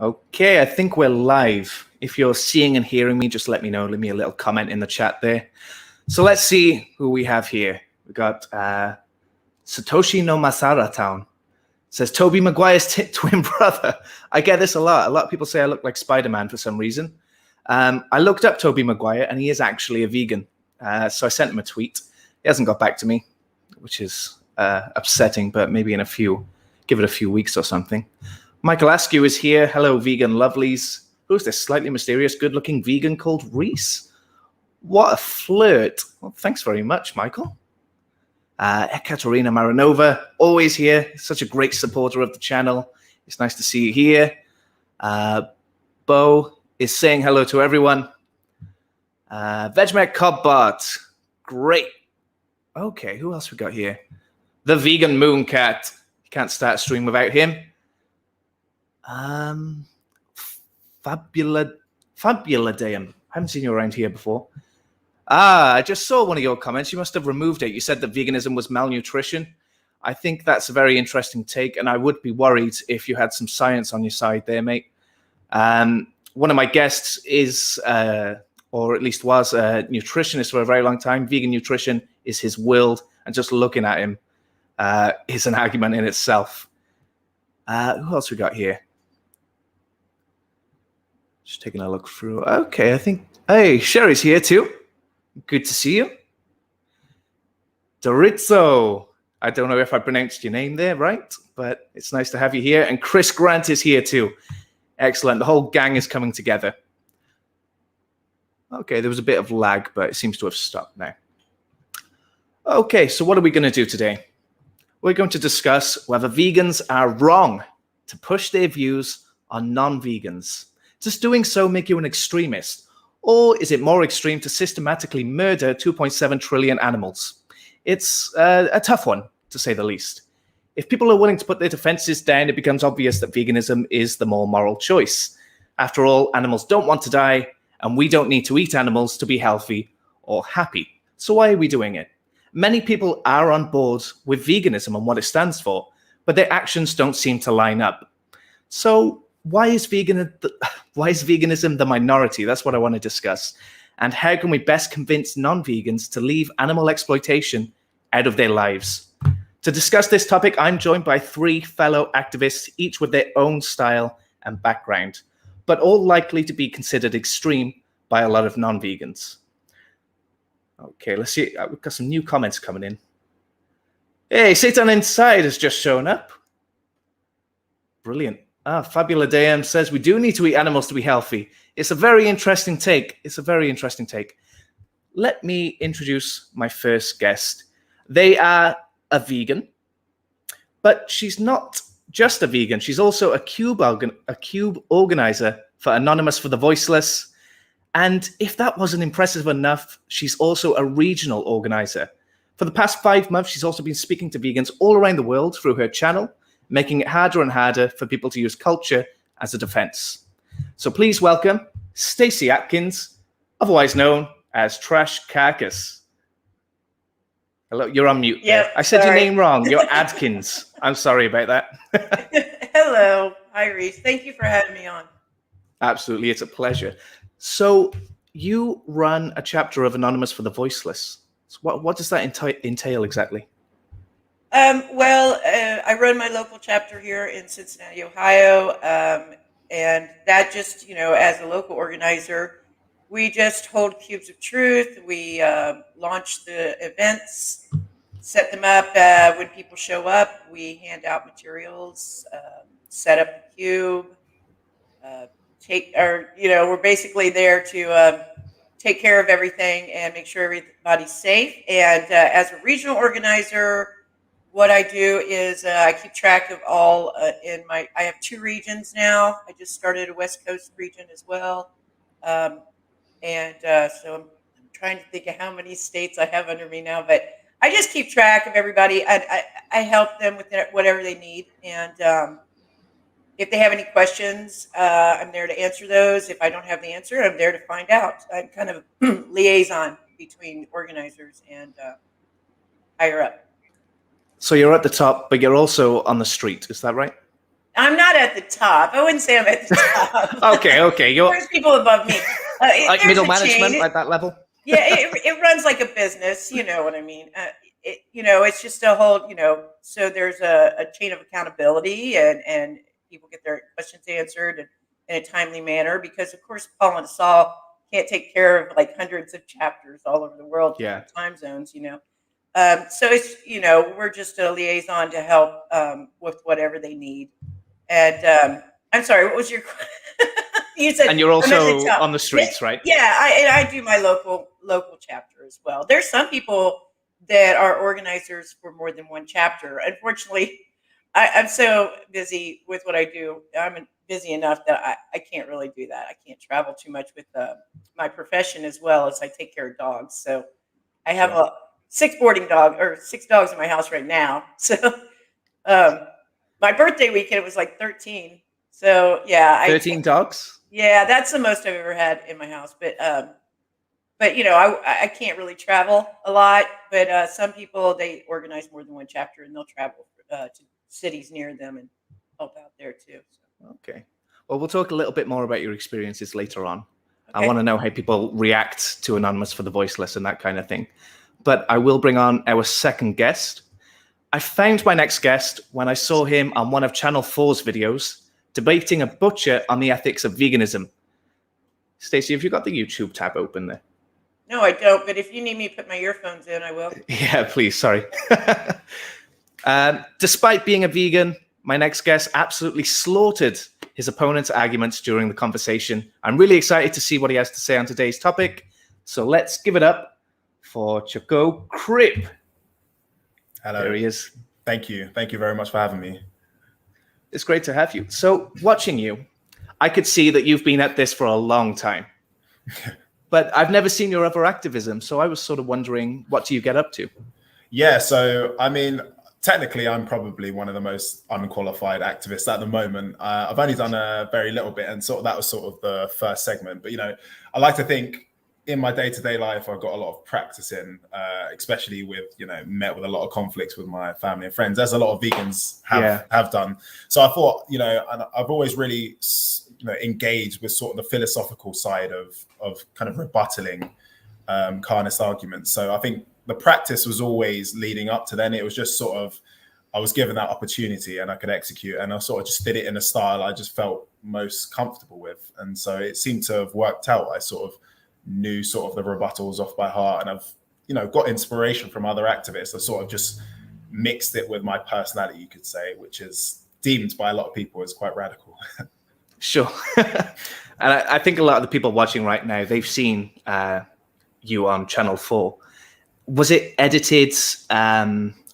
Okay, I think we're live. If you're seeing and hearing me, just let me know. Leave me a little comment in the chat there. So let's see who we have here. We got Satoshi no Masara Town. Says Tobey Maguire's twin brother. I get this a lot. A lot of people say I look like Spider-Man for some reason. I looked up Tobey Maguire, and he is actually a vegan. So I sent him a tweet. He hasn't got back to me, which is upsetting, but maybe give it a few weeks or something. Michael Askew is here. Hello, vegan lovelies. Who's this slightly mysterious, good-looking vegan called Rhys? What a flirt. Well, thanks very much, Michael. Ekaterina Maranova, always here. Such a great supporter of the channel. It's nice to see you here. Bo is saying hello to everyone. Vegmet Cobbart. Great. Okay, who else we got here? The Vegan Mooncat. You can't start a stream without him. Fabuladeum. I haven't seen you around here before. I just saw one of your comments. You must have removed it. You said that veganism was malnutrition. I think that's a very interesting take, and I would be worried if you had some science on your side there, mate. One of my guests is, or at least was, a nutritionist for a very long time. Vegan nutrition is his world, and just looking at him is an argument in itself. Who else we got here? Just taking a look through. Okay, I think... Hey, Sherry's here too. Good to see you. Dorizzo. I don't know if I pronounced your name there right, but it's nice to have you here. And Chris Grant is here too. Excellent. The whole gang is coming together. Okay, there was a bit of lag, but it seems to have stopped now. Okay, so what are we going to do today? We're going to discuss whether vegans are wrong to push their views on non-vegans. Does doing so make you an extremist? Or is it more extreme to systematically murder 2.7 trillion animals? It's a tough one, to say the least. If people are willing to put their defenses down, it becomes obvious that veganism is the more moral choice. After all, animals don't want to die, and we don't need to eat animals to be healthy or happy. So why are we doing it? Many people are on board with veganism and what it stands for, but their actions don't seem to line up. So why is veganism the minority? That's what I want to discuss. And how can we best convince non-vegans to leave animal exploitation out of their lives? To discuss this topic, I'm joined by 3 fellow activists, each with their own style and background, but all likely to be considered extreme by a lot of non-vegans. Okay, let's see. We've got some new comments coming in. Hey, Satan Inside has just shown up. Brilliant. Fabula DM says we do need to eat animals to be healthy. It's a very interesting take. Let me introduce my first guest. They are a vegan, but she's not just a vegan. She's also a cube organizer for Anonymous for the Voiceless. And if that wasn't impressive enough, she's also a regional organizer. For the past 5 months, she's also been speaking to vegans all around the world through her channel, making it harder and harder for people to use culture as a defense. So please welcome Stacy Adkins, otherwise known as Trashcarcass. Hello, you're on mute. Yep, I said sorry. your name wrong. You're Adkins. I'm sorry about that. Hello. Hi, Rhys. Thank you for having me on. Absolutely. It's a pleasure. So you run a chapter of Anonymous for the Voiceless. So what does that entail exactly? I run my local chapter here in Cincinnati, Ohio, and that just, as a local organizer, we just hold cubes of truth. We launch the events, set them up. When people show up, we hand out materials, set up the cube, we're basically there to take care of everything and make sure everybody's safe. And as a regional organizer, what I do is I keep track of all I have 2 regions now. I just started a West Coast region as well. So I'm trying to think of how many states I have under me now, but I just keep track of everybody. I help them with whatever they need. And if they have any questions, I'm there to answer those. If I don't have the answer, I'm there to find out. I'm kind of liaison between organizers and higher up. So you're at the top, but you're also on the street. Is that right? I'm not at the top. I wouldn't say I'm at the top. Okay. There's people above me. Like middle management, like that level? Yeah, it runs like a business. You know what I mean? It's just a whole, so there's a chain of accountability and people get their questions answered in a timely manner because, of course, Paul and Saul can't take care of like hundreds of chapters all over the world, time zones, So it's, we're just a liaison to help with whatever they need. And I'm sorry, what was your question? You said, and you're also on the streets, right? Yeah, I do my local chapter as well. There's some people that are organizers for more than one chapter. Unfortunately, I'm so busy with what I do. I'm busy enough that I can't really do that. I can't travel too much with my profession as well as I take care of dogs. So I have 6 dogs in my house right now. So my birthday weekend was like 13. So yeah, 13 dogs. Yeah, that's the most I've ever had in my house. But I can't really travel a lot. But some people, they organize more than one chapter and they'll travel to cities near them and help out there too. So. Okay. Well, we'll talk a little bit more about your experiences later on. Okay. I want to know how people react to Anonymous for the Voiceless and that kind of thing. But I will bring on our second guest. I found my next guest when I saw him on one of Channel 4's videos debating a butcher on the ethics of veganism. Stacy, have you got the YouTube tab open there? No, I don't. But if you need me to put my earphones in, I will. Yeah, please. Sorry. Despite being a vegan, my next guest absolutely slaughtered his opponent's arguments during the conversation. I'm really excited to see what he has to say on today's topic. So let's give it up for Chuko Cribb. Hello. There he is. Thank you. Thank you very much for having me. It's great to have you. So watching you, I could see that you've been at this for a long time. But I've never seen your other activism. So I was sort of wondering, what do you get up to? Yeah, so I mean, technically, I'm probably one of the most unqualified activists at the moment. I've only done a very little bit, and that was sort of the first segment. But I like to think in my day-to-day life, I've got a lot of practice in, especially with met with a lot of conflicts with my family and friends, as a lot of vegans have done. So I thought, and I've always really engaged with sort of the philosophical side of kind of rebuttaling carnist arguments. So I think the practice was always leading up to then. It was just sort of, I was given that opportunity and I could execute, and I sort of just did it in a style I just felt most comfortable with. And so it seemed to have worked out. I sort of knew sort of the rebuttals off by heart, and I've, got inspiration from other activists. I sort of just mixed it with my personality, you could say, which is deemed by a lot of people as quite radical. Sure. And I think a lot of the people watching right now, they've seen you on Channel 4. Was it edited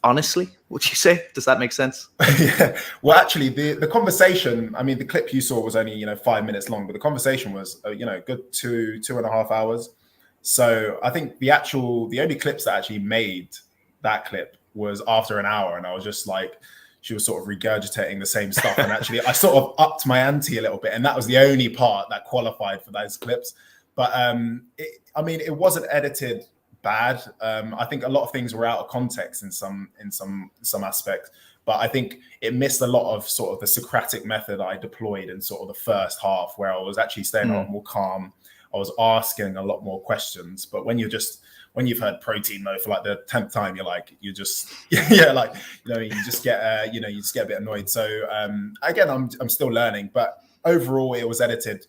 honestly, would you say? Does that make sense? Yeah. Well, actually, the conversation, I mean, the clip you saw was only, 5 minutes long, but the conversation was, good 2.5 hours. So I think the only clips that actually made that clip was after an hour. And I was just like, she was sort of regurgitating the same stuff. And actually, I sort of upped my ante a little bit. And that was the only part that qualified for those clips. But it wasn't edited bad. I think a lot of things were out of context in some aspect, but I think it missed a lot of sort of the Socratic method I deployed in sort of the first half, where I was actually staying a lot more calm. I was asking a lot more questions. But when you've heard protein though for like the 10th time, you just get a bit annoyed. So again, I'm still learning, but overall it was edited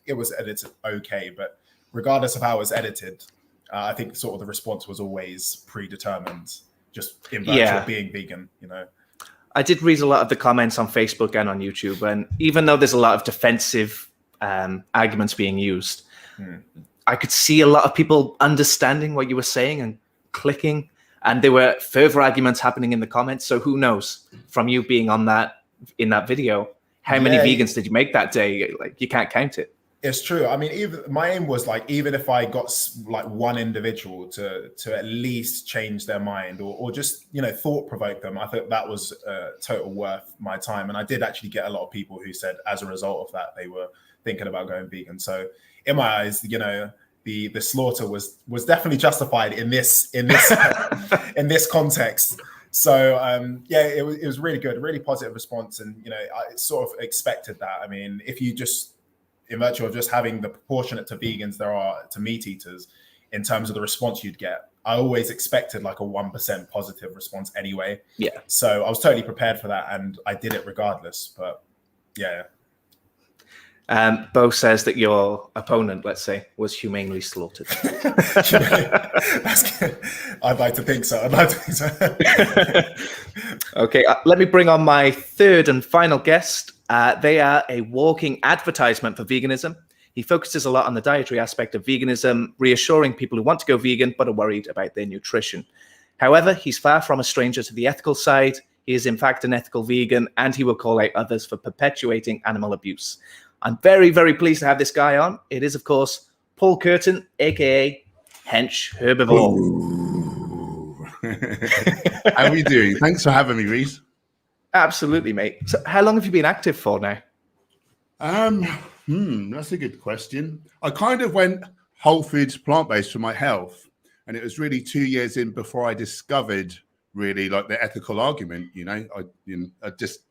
okay. But regardless of how it was edited, I think sort of the response was always predetermined, just in virtue of being vegan, I did read a lot of the comments on Facebook and on YouTube, and even though there's a lot of defensive arguments being used, I could see a lot of people understanding what you were saying and clicking, and there were further arguments happening in the comments. So who knows, from you being in that video, how many vegans did you make that day? Like, you can't count it. It's true. I mean, my aim was even if I got like one individual to at least change their mind or just, thought provoke them, I thought that was total worth my time. And I did actually get a lot of people who said as a result of that, they were thinking about going vegan. So in my eyes, the slaughter was definitely justified in this in this context. So yeah, it was really good, really positive response, and I sort of expected that. I mean, if you just, in virtue of just having the proportionate to vegans there are to meat eaters, in terms of the response you'd get, I always expected like a 1% positive response anyway. Yeah. So I was totally prepared for that, and I did it regardless. But yeah. Bo says that your opponent, let's say, was humanely slaughtered. That's good. I'd like to think so. Okay, let me bring on my third and final guest. They are a walking advertisement for veganism. He focuses a lot on the dietary aspect of veganism, reassuring people who want to go vegan but are worried about their nutrition. However, he's far from a stranger to the ethical side. He is, in fact, an ethical vegan, and he will call out others for perpetuating animal abuse. I'm very, very pleased to have this guy on. It is, of course, Paul Kerton, a.k.a. Hench Herbivore. How are you doing? Thanks for having me, Rhys. Absolutely, mate. So how long have you been active for now? That's a good question. I kind of went whole foods plant-based for my health, and it was really 2 years in before I discovered really like the ethical argument. I just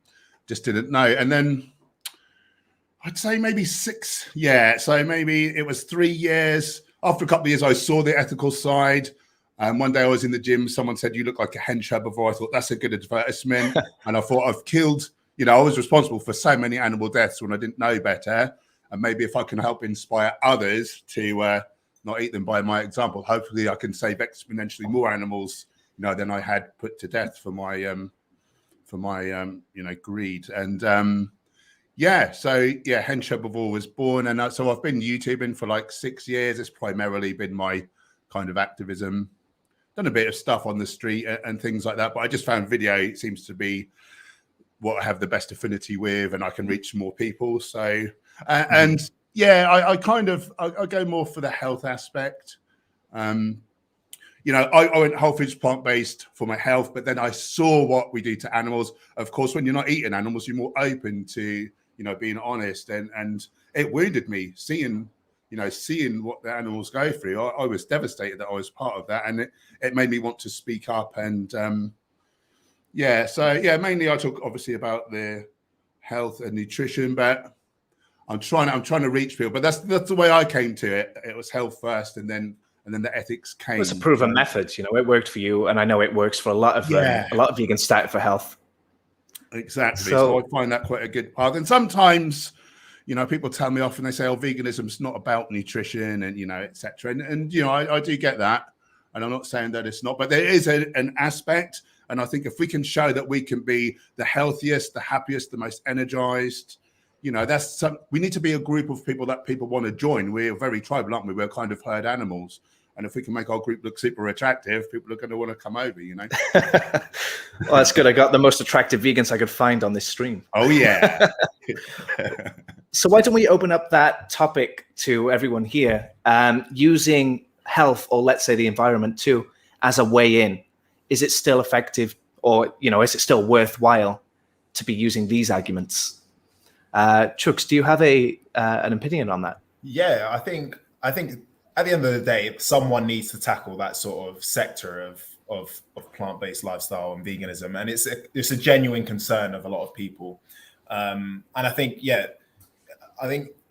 didn't know, and then I'd say maybe 6. Yeah, so maybe it was 3 years. After a couple of years, I saw the ethical side. One day I was in the gym. Someone said, "You look like a hench herbivore." I thought that's a good advertisement, and I thought I've killed. I was responsible for so many animal deaths when I didn't know better. And maybe if I can help inspire others to not eat them by my example, hopefully I can save exponentially more animals, than I had put to death for my greed. And Hench Herbivore was born, and so I've been YouTubing for like 6 years. It's primarily been my kind of activism. Done a bit of stuff on the street and things like that, but I just found video seems to be what I have the best affinity with, and I can reach more people. So, I go more for the health aspect. I went whole foods plant-based for my health, but then I saw what we do to animals. Of course, when you're not eating animals, you're more open to, being honest, and it wounded me seeing what the animals go through. I was devastated that I was part of that, and it made me want to speak up. And mainly I talk obviously about the health and nutrition, but I'm trying to reach people. But that's the way I came to it. It was health first, and then the ethics came. It's a proven method. It worked for you, and I know it works for a lot of vegans started for health. Exactly. So I find that quite a good path. And sometimes, people tell me off and they say, "Oh, veganism's not about nutrition," and etc. And I do get that, and I'm not saying that it's not, but there is an aspect. And I think if we can show that we can be the healthiest, the happiest, the most energized, we need to be a group of people that people want to join. We're very tribal, aren't we? We're kind of herd animals. And if we can make our group look super attractive, people are going to want to come over, Well, that's good. I got the most attractive vegans I could find on this stream. Oh, yeah. So why don't we open up that topic to everyone here, using health, or let's say the environment too, as a way in? Is it still effective, or, is it still worthwhile to be using these arguments? Chuks, do you have an opinion on that? Yeah, I think at the end of the day, someone needs to tackle that sort of sector of plant-based lifestyle and veganism, and it's a genuine concern of a lot of people. And I think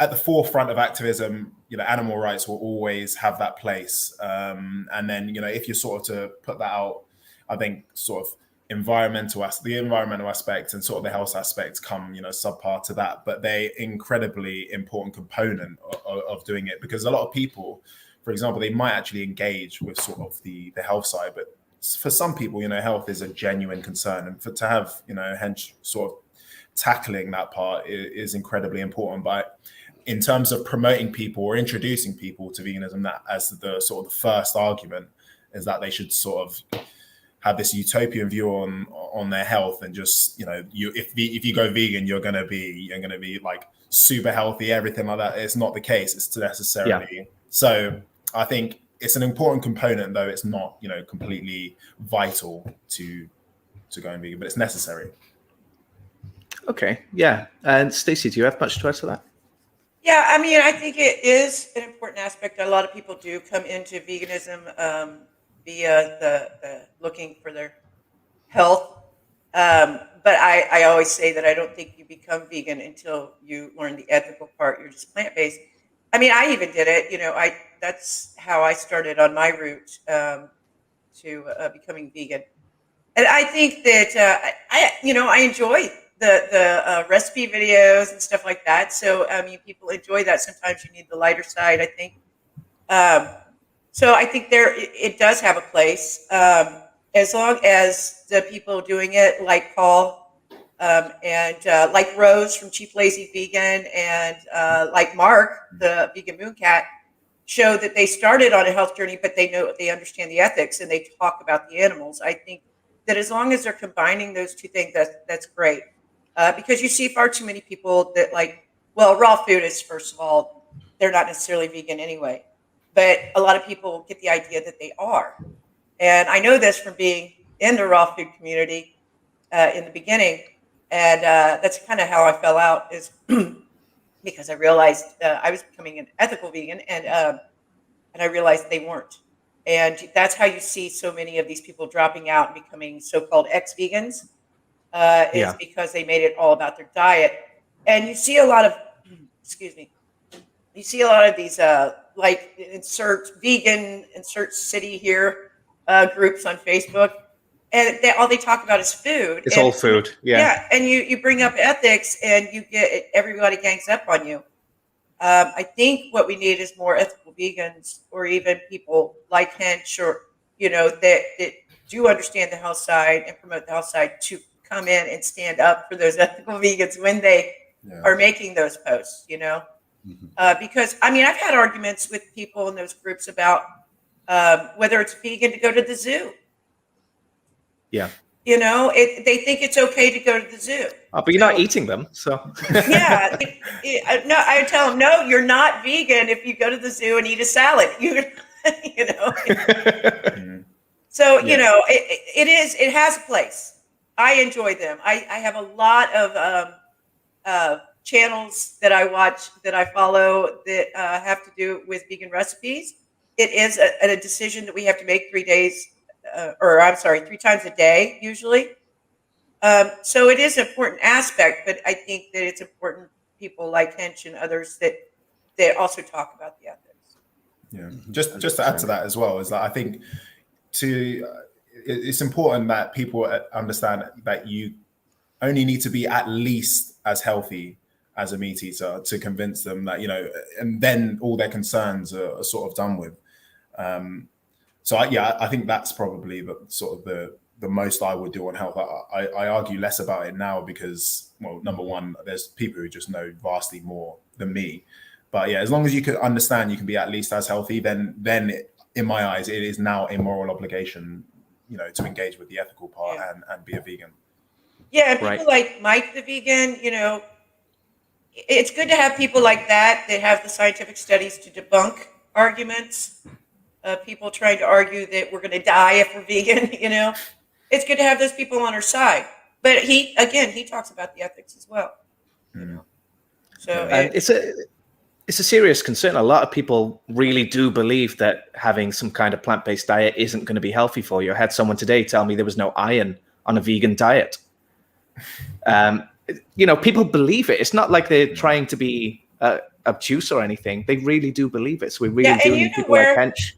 at the forefront of activism, animal rights will always have that place. And then if you're sort of to put that out, I think sort of the environmental aspect and sort of the health aspects come, subpar to that, but they're incredibly important component of doing it, because a lot of people, for example, they might actually engage with sort of the health side, but for some people, health is a genuine concern, and to have, Hench sort of tackling that part is incredibly important. But in terms of promoting people or introducing people to veganism, that as the sort of the first argument is that they should sort of have this utopian view on their health, and just if you go vegan, you're gonna be like super healthy, everything like that. It's not the case. It's necessarily. Yeah. So I think it's an important component, though it's not completely vital to going vegan, but it's necessary. Okay, yeah. And Stacy, do you have much to add to that? Yeah, I mean, I think it is an important aspect. A lot of people do come into veganism via the looking for their health. But I always say that I don't think you become vegan until you learn the ethical part. You're just plant-based. I mean, I even did it. That's how I started on my route to becoming vegan. And I think that I enjoy the recipe videos and stuff like that. So I mean, people enjoy that. Sometimes you need the lighter side, I think. So I think it does have a place, as long as the people doing it, like Paul and like Rose from Chief Lazy Vegan, and like Mark, the vegan moon cat, show that they started on a health journey, but they understand the ethics and they talk about the animals. I think that as long as they're combining those two things, that's great. Because you see far too many people that raw food is, first of all, they're not necessarily vegan anyway. But a lot of people get the idea that they are. And I know this from being in the raw food community in the beginning. And that's kind of how I fell out, is because I realized I was becoming an ethical vegan, and I realized they weren't. And that's how you see so many of these people dropping out and becoming so-called ex-vegans, is because they made it all about their diet. And you see a lot of, you see a lot of these insert city here groups on Facebook, and all they talk about is food. It's all food. Yeah, and you bring up ethics, and you get everybody gangs up on you. I think what we need is more ethical vegans, or even people like Hench, or that do understand the health side and promote the health side, to come in and stand up for those ethical vegans when they are making those posts. Because I mean, I've had arguments with people in those groups about whether it's vegan to go to the zoo. Yeah. They think it's okay to go to the zoo. Oh, but you're not eating them, so. Yeah. No, I tell them, no, you're not vegan if you go to the zoo and eat a salad. So, it has a place. I enjoy them. I have a lot of channels that I watch, that I follow, that have to do with vegan recipes. It is a decision that we have to make 3 times a day, usually. So it is an important aspect, but I think that it's important people like Hench and others that also talk about the ethics. Yeah, just to add to that as well, is that I think it's important that people understand that you only need to be at least as healthy as a meat eater to convince them that, and then all their concerns are sort of done with. I think that's probably the most I would do on health. I argue less about it now because, well, number one, there's people who just know vastly more than me. But yeah, as long as you can understand you can be at least as healthy, then in my eyes, it is now a moral obligation, to engage with the ethical part and be a vegan. Yeah, and people like Mike the vegan, it's good to have people like that have the scientific studies to debunk arguments. People trying to argue that we're going to die if we're vegan, It's good to have those people on our side. But he talks about the ethics as well. So it's a serious concern. A lot of people really do believe that having some kind of plant-based diet isn't going to be healthy for you. I had someone today tell me there was no iron on a vegan diet. People believe it. It's not like they're trying to be obtuse or anything. They really do believe it. So we really do need people like Hench.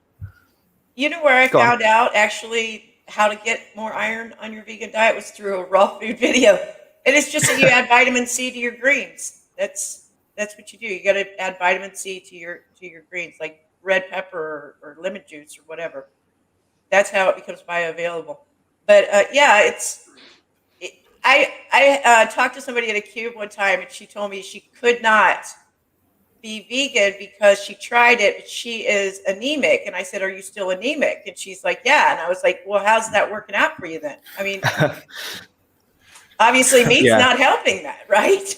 You know where I found out actually how to get more iron on your vegan diet was through a raw food video. And it's just that you add vitamin C to your greens. That's what you do. You got to add vitamin C to your greens, like red pepper or lemon juice or whatever. That's how it becomes bioavailable. But I talked to somebody at a cube one time, and she told me she could not be vegan because she tried it, but she is anemic. And I said, "Are you still anemic?" And she's like, "Yeah." And I was like, "Well, how's that working out for you then?" I mean, obviously meat's not helping that, right?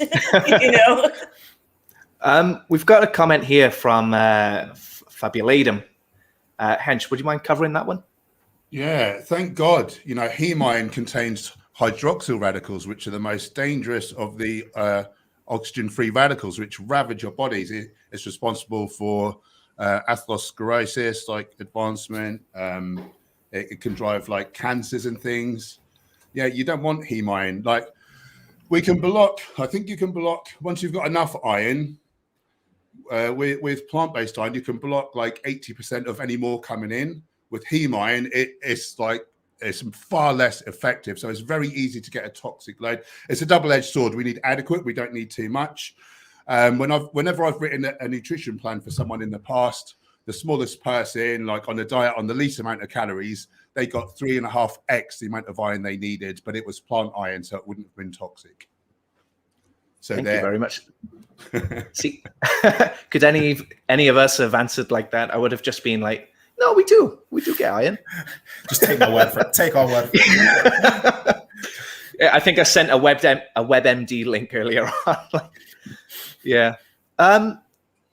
We've got a comment here from Fabulatum. Hench, would you mind covering that one? Yeah, thank God. Hemine contains hydroxyl radicals, which are the most dangerous of the oxygen-free radicals, which ravage your bodies. It's responsible for atherosclerosis, like advancement. It can drive like cancers and things. Yeah, you don't want heme iron. Like we can block. I think you can block once you've got enough iron. With plant-based iron, you can block like 80% of any more coming in. With heme iron, it's far less effective. So it's very easy to get a toxic load. It's a double-edged sword. We need adequate. We don't need too much. Whenever I've written a nutrition plan for someone in the past, the smallest person, like on a diet on the least amount of calories, they got 3.5x the amount of iron they needed, but it was plant iron, so it wouldn't have been toxic. So Thank you very much. See, could any of us have answered like that? I would have just been like, no, we do get iron. Just take my word for it. Take our word for it. Yeah, I think I sent a WebMD link earlier on. Yeah.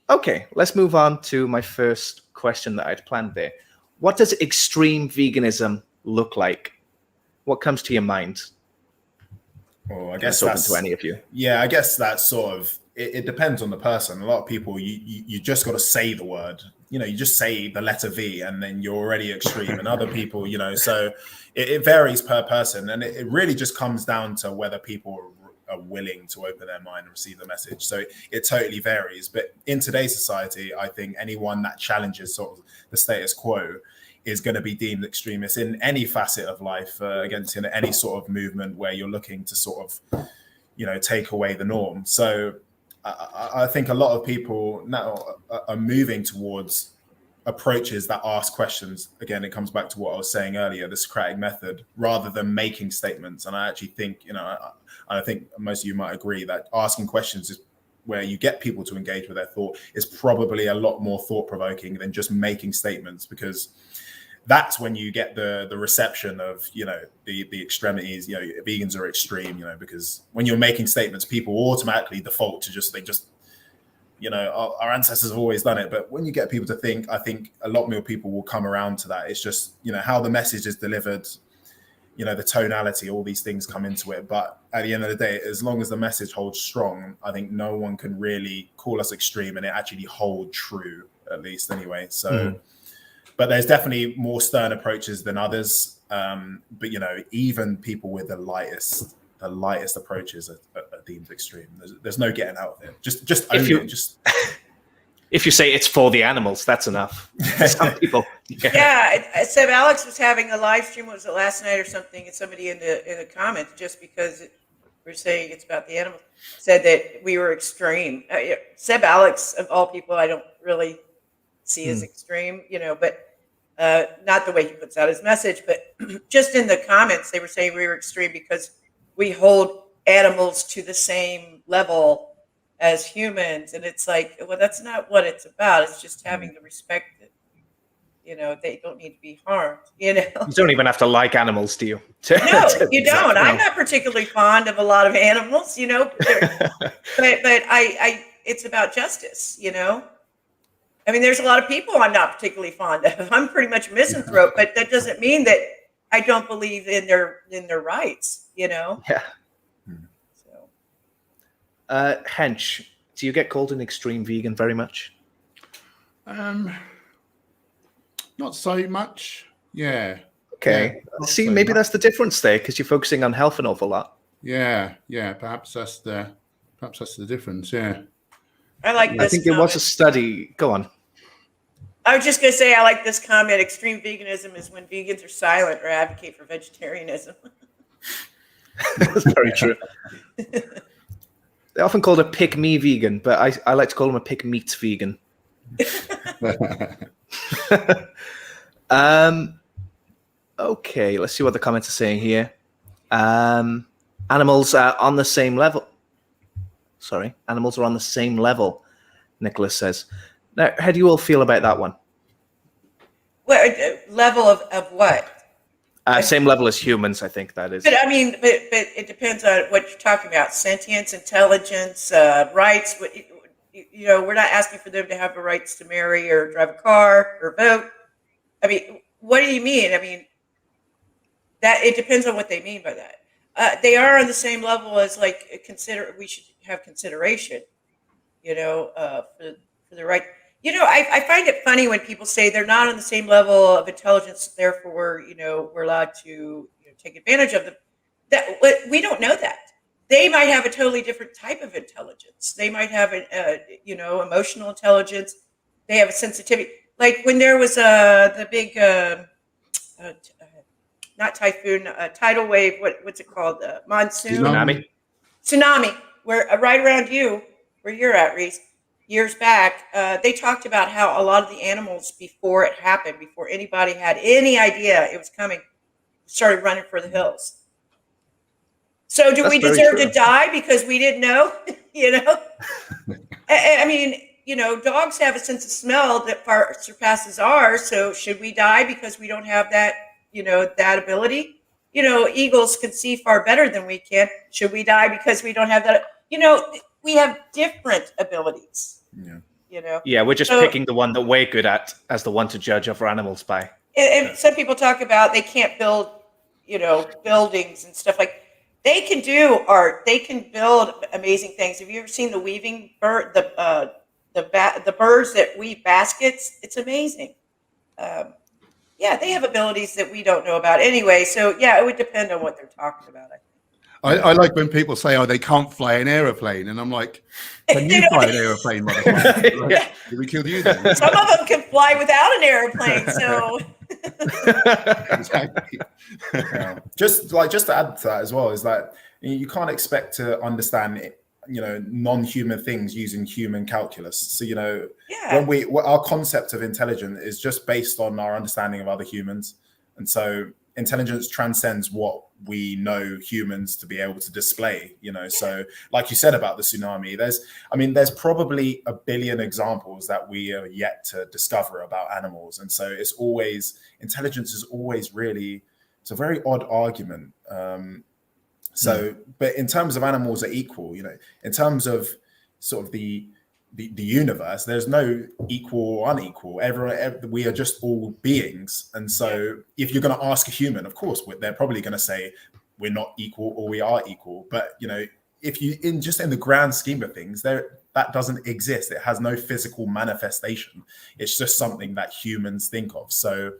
Okay, let's move on to my first question that I'd planned there. What does extreme veganism look like? What comes to your mind? Well, I guess that's open to any of you. Yeah, I guess that's sort of it depends on the person. A lot of people, you just got to say the word. You just say the letter V, and then you're already extreme. And other people, so it varies per person, and it really just comes down to whether people are willing to open their mind and receive the message. So it totally varies. But in today's society, I think anyone that challenges sort of the status quo is going to be deemed extremist in any facet of life, against any sort of movement where you're looking to sort of, take away the norm. So I think a lot of people now are moving towards approaches that ask questions. Again, it comes back to what I was saying earlier, the Socratic method, rather than making statements. And I actually think, I think most of you might agree that asking questions is where you get people to engage with their thought is probably a lot more thought-provoking than just making statements, because that's when you get the reception of, the extremities. Vegans are extreme, because when you're making statements, people automatically default to our ancestors have always done it. But when you get people to think, I think a lot more people will come around to that. It's just, how the message is delivered, the tonality, all these things come into it. But at the end of the day, as long as the message holds strong, I think no one can really call us extreme and it actually hold true, at least anyway. So, but there's definitely more stern approaches than others. But, even people with the lightest approaches are deemed extreme. There's no getting out of it. Just if you say it's for the animals, that's enough. Some people. Yeah. Seb Alex was having a live stream. Was it last night or something? And somebody in the comments, just because we're saying it's about the animals, said that we were extreme. Seb Alex, of all people, I don't really see as extreme, but not the way he puts out his message, but just in the comments, they were saying we were extreme because we hold animals to the same level as humans. And it's like, well, that's not what it's about. It's just having the respect that, they don't need to be harmed, You don't even have to like animals, do you? No, you don't. I'm not particularly fond of a lot of animals, but it's about justice, I mean, there's a lot of people I'm not particularly fond of. I'm pretty much a misanthrope, but that doesn't mean that I don't believe in their rights, Yeah. So, Hench, do you get called an extreme vegan very much? Not so much. Yeah. Okay. Yeah, see, so maybe much. that's the difference there, because you're focusing on health an awful lot. Yeah. Perhaps that's the difference. Yeah. I like this. I think there was a study. Go on. I was just going to say, I like this comment. Extreme veganism is when vegans are silent or advocate for vegetarianism. That's very true. They often called a pick me vegan, but I like to call them a pick meats vegan. Okay, let's see what the comments are saying here. Animals are on the same level. Sorry, animals are on the same level, Nicholas says. Now, how do you all feel about that one? What level of what? Same level as humans, I think that is. But I mean, but it depends on what you're talking about. Sentience, intelligence, rights. We're not asking for them to have the rights to marry or drive a car or vote. I mean, what do you mean? I mean, that it depends on what they mean by that. They are on the same level as we should have consideration, for the right. I find it funny when people say they're not on the same level of intelligence, therefore, we're allowed to take advantage of them. we don't know that. They might have a totally different type of intelligence. They might have emotional intelligence. They have a sensitivity. Like when there was the big not typhoon, tidal wave. What's it called? Monsoon. Tsunami. Where right around you, where you're at, Rhys, years back, they talked about how a lot of the animals before it happened, before anybody had any idea it was coming, started running for the hills. So do we deserve to die because we didn't know? I mean, dogs have a sense of smell that far surpasses ours. So should we die because we don't have that, that ability? Eagles can see far better than we can. Should we die because we don't have that? We have different abilities. Yeah. Yeah, we're just picking the one that we're good at as the one to judge other animals by. And some people talk about they can't build, buildings and stuff like. They can do art. They can build amazing things. Have you ever seen the weaving bird, the birds that weave baskets? It's amazing. Yeah, they have abilities that we don't know about anyway. So yeah, it would depend on what they're talking about. I like when people say, "Oh, they can't fly an aeroplane," and I'm like, "Can you fly an airplane, motherfucker? Like, did we kill you then?" Some of them can fly without an airplane, so. Exactly. Just to add to that as well is that you can't expect to understand non-human things using human calculus. So when our concept of intelligence is just based on our understanding of other humans, and so intelligence transcends what we know humans to be able to display. So like you said about the tsunami, there's probably a billion examples that we are yet to discover about animals, and so intelligence is always really, it's a very odd argument. But in terms of animals are equal, in terms of sort of the universe, there's no equal or unequal. We are just all beings. And so if you're going to ask a human, of course, they're probably going to say we're not equal or we are equal. But, if you in the grand scheme of things, that doesn't exist. It has no physical manifestation. It's just something that humans think of. So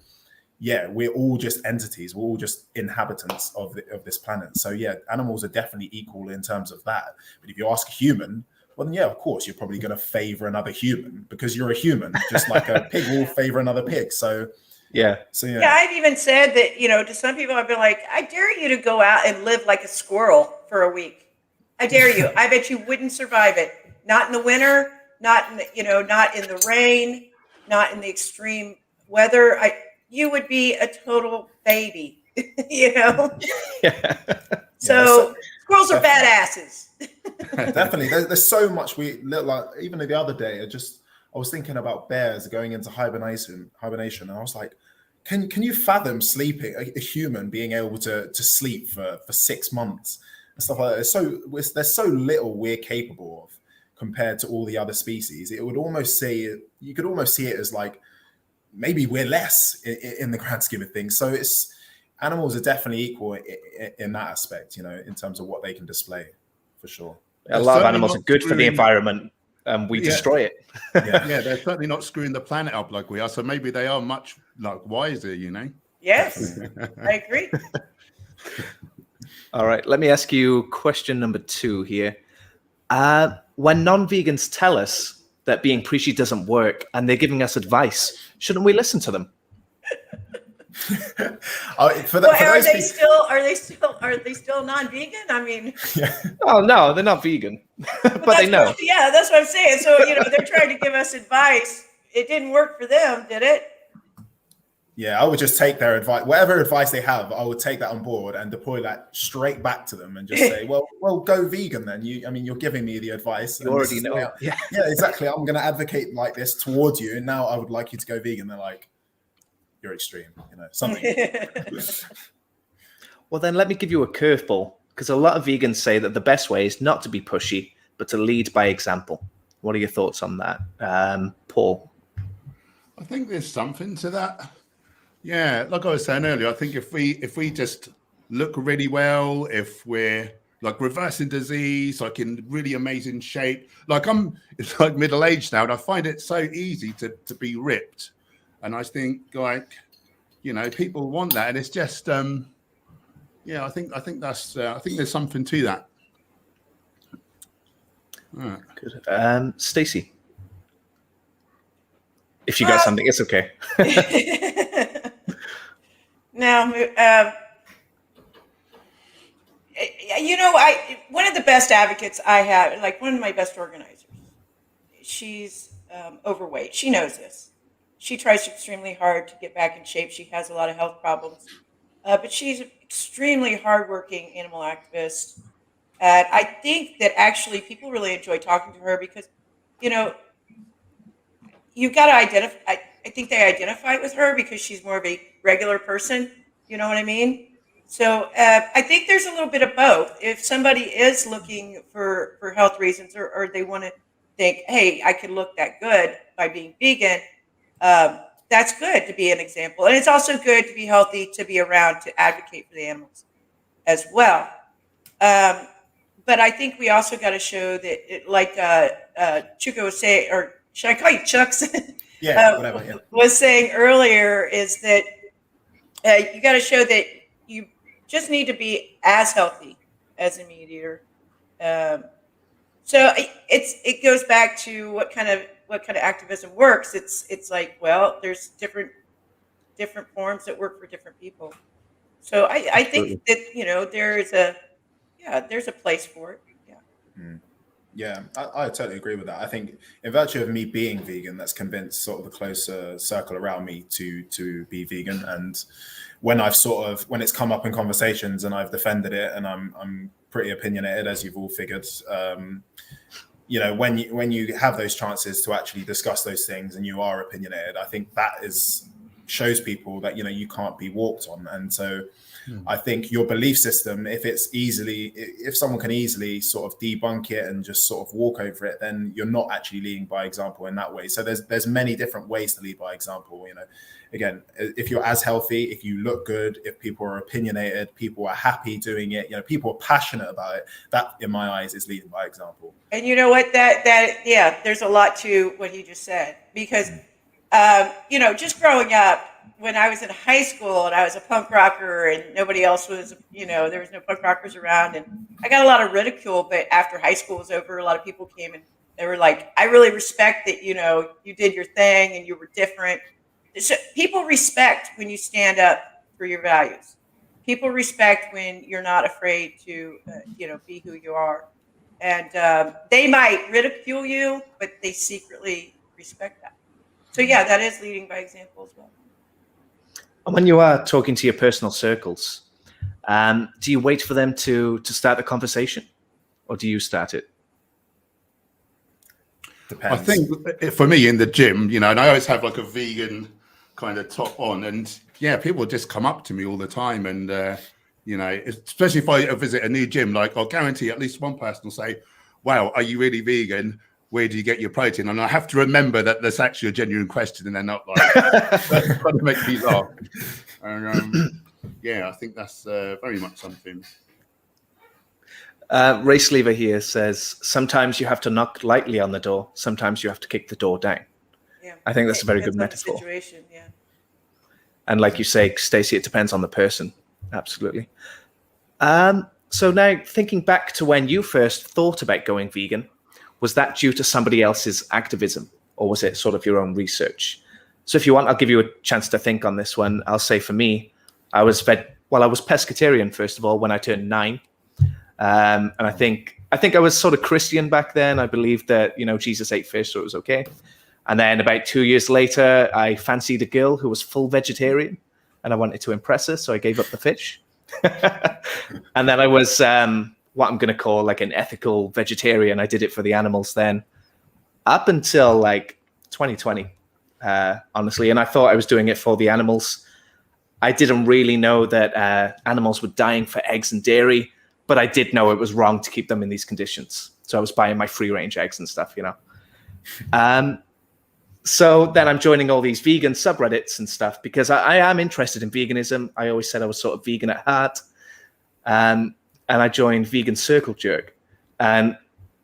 yeah, we're all just entities. We're all just inhabitants of this planet. So yeah, animals are definitely equal in terms of that. But if you ask a human, well, then yeah, of course, you're probably going to favor another human because you're a human, just like a pig will favor another pig. So yeah. Yeah, I've even said that, to some people, I've been like, I dare you to go out and live like a squirrel for a week. I dare you. I bet you wouldn't survive it. Not in the winter, not in the, not in the rain, not in the extreme weather. You would be a total baby, Yeah. So squirrels are badasses. Definitely. There's so much like even the other day, I was thinking about bears going into hibernation, and I was like, can you fathom sleeping, a human being able to sleep for 6 months and stuff like that? There's so little we're capable of compared to all the other species. You could almost see it as like, maybe we're less in the grand scheme of things. So animals are definitely equal in that aspect, in terms of what they can display, for sure. A lot of animals are good for the environment, and we destroy it. Yeah, they're certainly not screwing the planet up like we are. So maybe they are much wiser, Yes, I agree. All right, let me ask you question number 2 here. When non-vegans tell us that being preachy doesn't work and they're giving us advice, shouldn't we listen to them? Are they still non-vegan? I mean, Oh no, they're not vegan, but they know. Yeah, that's what I'm saying. So they're trying to give us advice. It didn't work for them, did it? Yeah, I would just take their advice, whatever advice they have. I would take that on board and deploy that straight back to them and just say, well, go vegan then. You're giving me the advice. You already know. Yeah, exactly. I'm going to advocate like this towards you, and now I would like you to go vegan. They're like, you're extreme, something. Well, then let me give you a curveball, because a lot of vegans say that the best way is not to be pushy, but to lead by example. What are your thoughts on that, Paul? I think there's something to that. Yeah, like I was saying earlier, I think if we just look really well, if we're like reversing disease, like in really amazing shape, it's like middle-aged now, and I find it so easy to be ripped. And I think people want that, and it's just Yeah, I think that's I think there's something to that. All right. Good. Stacy, if you got something, it's okay. Now, one of the best advocates I have, like one of my best organizers, she's overweight. She knows this. She tries extremely hard to get back in shape. She has a lot of health problems, but she's an extremely hardworking animal activist. And I think that actually people really enjoy talking to her because, you've got to identify. I think they identify with her because she's more of a regular person. You know what I mean? So I think there's a little bit of both. If somebody is looking for health reasons or they want to think, hey, I can look that good by being vegan, that's good to be an example. And it's also good to be healthy, to be around, to advocate for the animals as well. But I think we also got to show that, like Chuko was saying, or should I call you Chucks? Yeah, whatever. Yeah. Was saying earlier is that you got to show that you just need to be as healthy as a meat eater. So it goes back to what kind of activism works. It's like, well, there's different forms that work for different people. So I think that there's a place for it. Yeah. Mm. Yeah, I totally agree with that. I think in virtue of me being vegan, that's convinced sort of the closer circle around me to be vegan. And when it's come up in conversations and I've defended it, and I'm pretty opinionated, as you've all figured, when you have those chances to actually discuss those things and you are opinionated, I think that shows people that you can't be walked on. And so I think your belief system, if someone can easily sort of debunk it and just sort of walk over it, then you're not actually leading by example in that way. So there's many different ways to lead by example. Again, if you're as healthy, if you look good, if people are opinionated, people are happy doing it, people are passionate about it, that in my eyes is leading by example. And you know what, there's a lot to what he just said, because just growing up, when I was in high school and I was a punk rocker and nobody else was, there was no punk rockers around, and I got a lot of ridicule. But after high school was over, a lot of people came and they were like, I really respect that, you did your thing and you were different. So people respect when you stand up for your values. People respect when you're not afraid to, be who you are. And they might ridicule you, but they secretly respect that. So yeah, that is leading by example as well. And when you are talking to your personal circles, do you wait for them to start the conversation, or do you start it? Depends. I think for me in the gym, and I always have like a vegan kind of top on, and people just come up to me all the time, and especially if I visit a new gym, like I'll guarantee at least one person will say, "Wow, are you really vegan? Where do you get your protein?" And I have to remember that there's actually a genuine question, and they're not like that's trying to make me laugh. And I think that's very much something. Race Lever here says, sometimes you have to knock lightly on the door, sometimes you have to kick the door down. Yeah, I think that's a very good metaphor. Situation, yeah. And like you say, Stacey, it depends on the person. Absolutely. So now thinking back to when you first thought about going vegan, was that due to somebody else's activism, or was it sort of your own research? So if you want, I'll give you a chance to think on this one. I'll say for me, I was pescatarian, first of all, when I turned 9. And I think I was sort of Christian back then. I believed that, Jesus ate fish, so it was okay. And then about 2 years later, I fancied a girl who was full vegetarian, and I wanted to impress her, so I gave up the fish. And then I was what I'm going to call like an ethical vegetarian. I did it for the animals then, up until like 2020, honestly. And I thought I was doing it for the animals. I didn't really know that animals were dying for eggs and dairy, but I did know it was wrong to keep them in these conditions. So I was buying my free range eggs and stuff, So then I'm joining all these vegan subreddits and stuff because I am interested in veganism. I always said I was sort of vegan at heart. And I joined Vegan Circle Jerk. And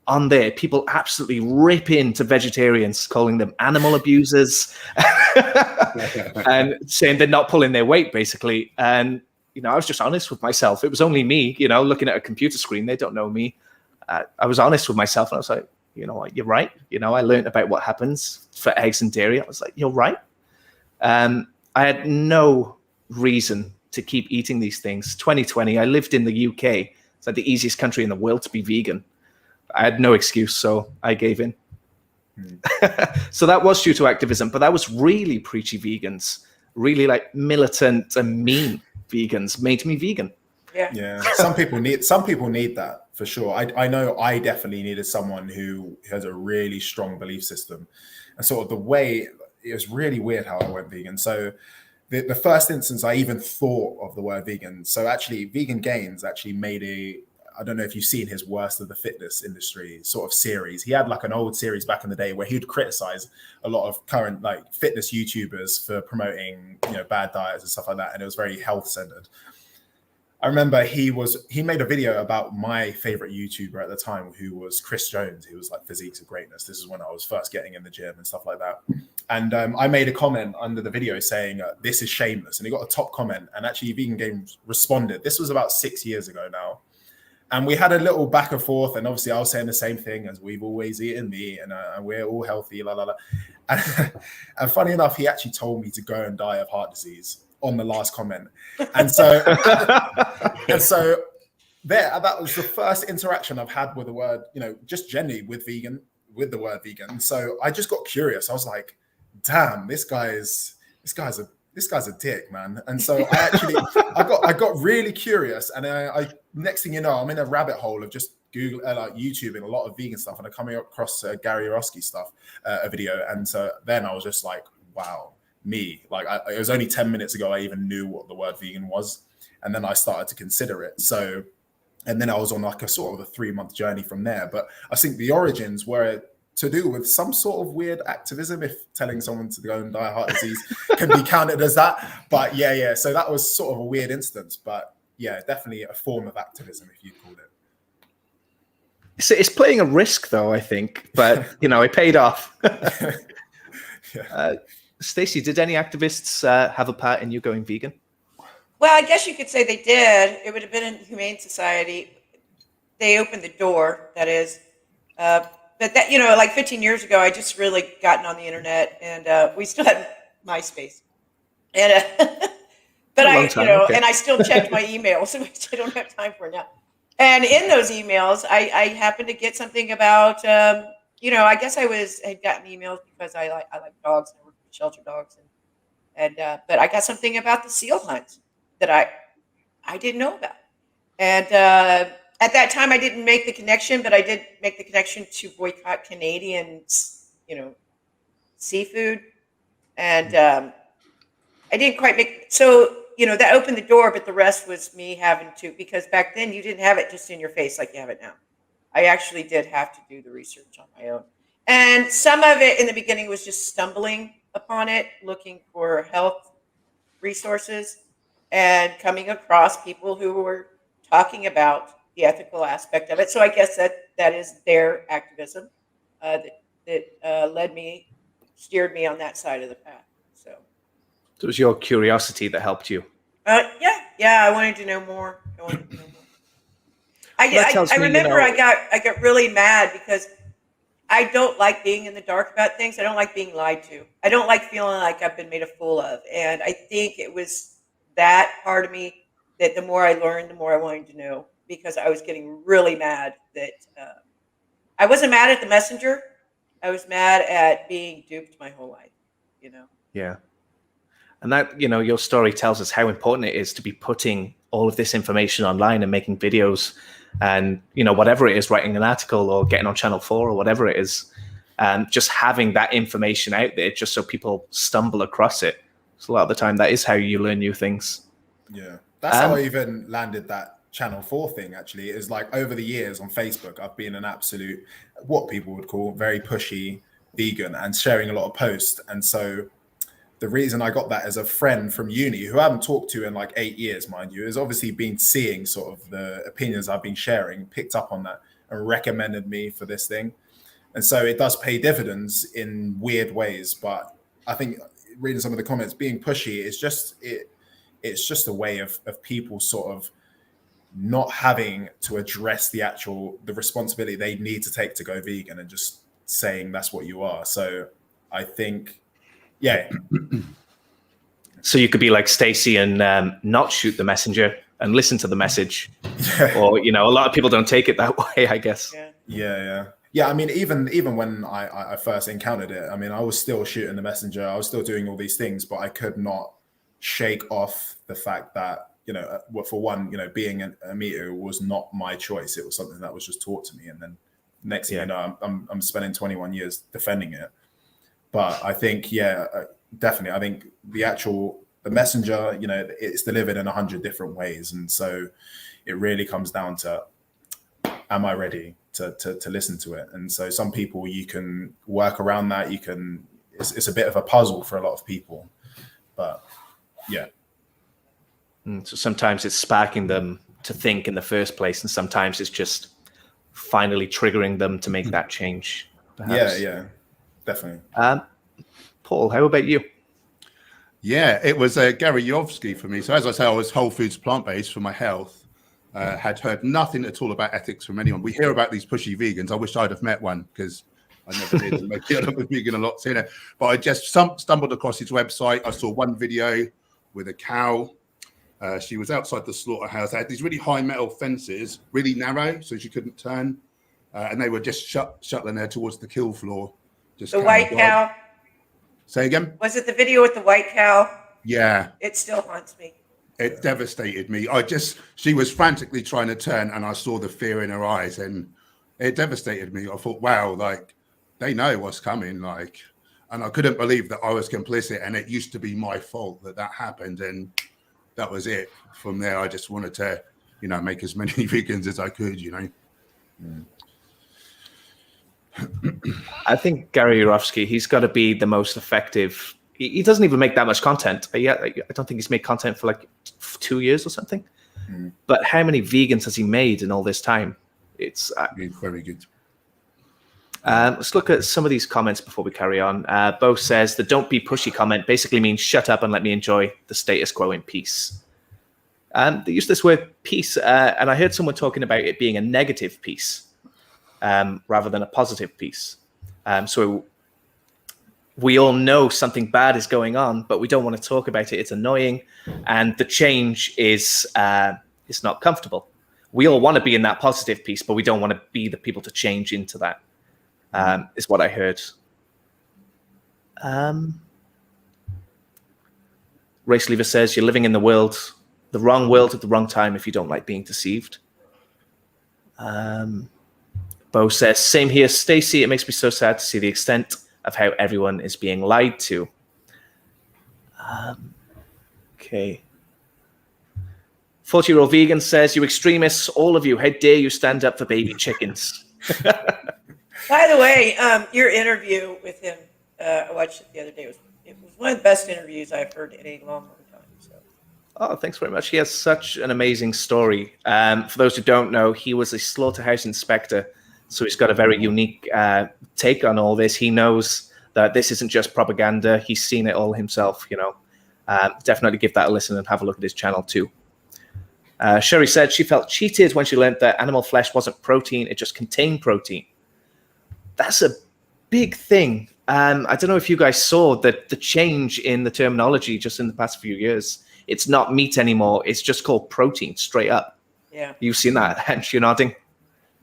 on there, people absolutely rip into vegetarians, calling them animal abusers and saying they're not pulling their weight, basically. And I was just honest with myself. It was only me, looking at a computer screen. They don't know me. I was honest with myself, and I was like, you know what, you're right. I learned about what happens for eggs and dairy. I was like, you're right. I had no reason to keep eating these things. 2020, I lived in the UK. It's like the easiest country in the world to be vegan. I had no excuse, so I gave in. So that was due to activism, but that was really preachy vegans, really like militant and mean vegans made me vegan. Yeah. Some people need that for sure. I know I definitely needed someone who has a really strong belief system, and sort of the way it was really weird how I went vegan. So the first instance I even thought of the word vegan. So actually, Vegan Gains actually made I don't know if you've seen his Worst of the Fitness Industry sort of series. He had like an old series back in the day where he'd criticize a lot of current like fitness YouTubers for promoting, bad diets and stuff like that. And it was very health centered. I remember he made a video about my favorite YouTuber at the time, who was Chris Jones. He was like Physiques of Greatness. This is when I was first getting in the gym and stuff like that. And I made a comment under the video saying, this is shameless. And he got a top comment, and actually Vegan Games responded. This was about 6 years ago now. And we had a little back and forth, and obviously I was saying the same thing as we've always eaten meat, and we're all healthy, la la la. And funny enough, he actually told me to go and die of heart disease on the last comment, and so that was the first interaction I've had with the word, just generally with the word vegan. So I just got curious. I was like, damn, this guy's a dick, man. And so I got really curious, and I next thing you know, I'm in a rabbit hole of just Google, like YouTubing a lot of vegan stuff, and I'm coming across Gary Roski stuff, a video. And so then I was just like, wow, me. Like it was only 10 minutes ago I even knew what the word vegan was, and then I started to consider it. So, and then I was on like a sort of a 3-month journey from there. But I think the origins were to do with some sort of weird activism, if telling someone to go and die of heart disease can be counted as that. But yeah. So that was sort of a weird instance, but yeah, definitely a form of activism, if you'd called it. So it's playing a risk, though, I think, but it paid off. Yeah. Stacy, did any activists have a part in you going vegan? Well, I guess you could say they did. It would have been in the Humane Society. They opened the door, that is. But that, like 15 years ago, I just really gotten on the internet, and we still had MySpace. And but and I still checked my emails, which I don't have time for now. And in those emails, I happened to get something about, I guess I had gotten emails because I like dogs, and I work with shelter dogs, but I got something about the seal hunt that I didn't know about, and at that time I didn't make the connection, but I did make the connection to boycott Canadian, seafood, and I didn't quite make so. That opened the door, but the rest was me having to, because back then you didn't have it just in your face like you have it now. I actually did have to do the research on my own. And some of it in the beginning was just stumbling upon it, looking for health resources and coming across people who were talking about the ethical aspect of it. So I guess that is their activism that steered me on that side of the path. So it was your curiosity that helped you. Yeah. I wanted to know more. I remember I got really mad because I don't like being in the dark about things. I don't like being lied to. I don't like feeling like I've been made a fool of. And I think it was that part of me that the more I learned, the more I wanted to know, because I was getting really mad that I wasn't mad at the messenger. I was mad at being duped my whole life, Yeah. And that, your story tells us how important it is to be putting all of this information online and making videos and, whatever it is, writing an article or getting on Channel 4 or whatever it is, just having that information out there just so people stumble across it. So a lot of the time, that is how you learn new things. Yeah, that's how I even landed that Channel 4 thing, actually. Is like over the years on Facebook, I've been an absolute, what people would call very pushy vegan and sharing a lot of posts. And so the reason I got that as a friend from uni, who I haven't talked to in like 8 years, mind you, has obviously been seeing sort of the opinions I've been sharing, picked up on that and recommended me for this thing. And so it does pay dividends in weird ways. But I think reading some of the comments, being pushy is just, it's just a way of people sort of not having to address the responsibility they need to take to go vegan and just saying that's what you are. So I think, yeah. So you could be like Stacy and not shoot the messenger and listen to the message. Or, a lot of people don't take it that way, I guess. Yeah. I mean, even when I first encountered it, I mean, I was still shooting the messenger. I was still doing all these things, but I could not shake off the fact that, for one, being a meat eater was not my choice. It was something that was just taught to me. And then next thing you know, I'm spending 21 years defending it. But I think, definitely, I think the messenger, it's delivered in 100 different ways. And so it really comes down to, am I ready to listen to it? And so some people, you can work around that. It's a bit of a puzzle for a lot of people, but yeah. So sometimes it's sparking them to think in the first place, and sometimes it's just finally triggering them to make that change. Perhaps. Yeah, definitely. Paul, how about you? Yeah, it was Gary Yovsky for me. So as I say, I was whole foods plant-based for my health. Had heard nothing at all about ethics from anyone. We hear about these pushy vegans. I wish I'd have met one because I never did. And maybe I'd have been vegan a lot sooner. But I just stumbled across his website. I saw one video with a cow. She was outside the slaughterhouse. They had these really high metal fences, really narrow, so she couldn't turn. And they were just shuttling her towards the kill floor. Just the white cow. Say again? Was it the video with the white cow? Yeah. It still haunts me. It devastated me. She was frantically trying to turn, and I saw the fear in her eyes, and it devastated me. I thought, wow, like they know what's coming, like, and I couldn't believe that I was complicit, and it used to be my fault that happened, and that was it. From there, I just wanted to, make as many vegans as I could, I think Gary Yourofsky, he's got to be the most effective. He doesn't even make that much content. I don't think he's made content for like 2 years or something. But how many vegans has he made in all this time? It's very good. Let's look at some of these comments before we carry on. Bo says the "don't be pushy" comment basically means shut up and let me enjoy the status quo in peace. They use this word peace, and I heard someone talking about it being a negative peace rather than a positive peace. So we all know something bad is going on, but we don't want to talk about it. It's annoying, and the change is not comfortable. We all want to be in that positive peace, but we don't want to be the people to change into that. Is what I heard. Race Lever says you're living in the wrong world at the wrong time if you don't like being deceived. Bo says, same here, Stacy. It makes me so sad to see the extent of how everyone is being lied to. Okay. 40-year-old vegan says, you extremists, all of you, how dare you stand up for baby chickens? By the way, your interview with him, I watched it the other day. It was one of the best interviews I've heard in a long time. So. Oh, thanks very much. He has such an amazing story. For those who don't know, he was a slaughterhouse inspector, so he's got a very unique take on all this. He knows that this isn't just propaganda. He's seen it all himself. Definitely give that a listen and have a look at his channel too. Sherry said she felt cheated when she learned that animal flesh wasn't protein; it just contained protein. That's a big thing. I don't know if you guys saw the change in the terminology just in the past few years. It's not meat anymore. It's just called protein, straight up. Yeah. You've seen that, Hench, you're nodding.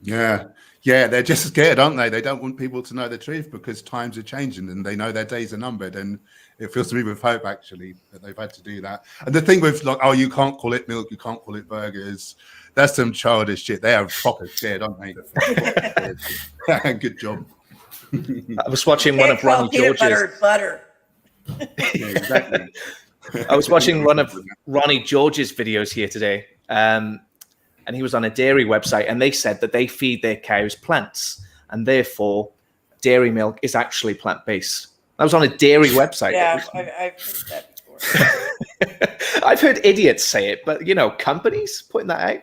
Yeah. Yeah, they're just scared, aren't they? They don't want people to know the truth because times are changing and they know their days are numbered. And it fills me with hope, actually, that they've had to do that. And the thing with, like, oh, you can't call it milk, you can't call it burgers. That's some childish shit. They are proper scared, aren't they? Good job. I was watching one of Ronnie George's. Butter. Yeah, exactly. I was watching one of Ronnie George's videos here today, and he was on a dairy website, and they said that they feed their cows plants, and therefore dairy milk is actually plant-based. I was on a dairy website. Yeah, I've heard that before. I've heard idiots say it, but companies putting that out.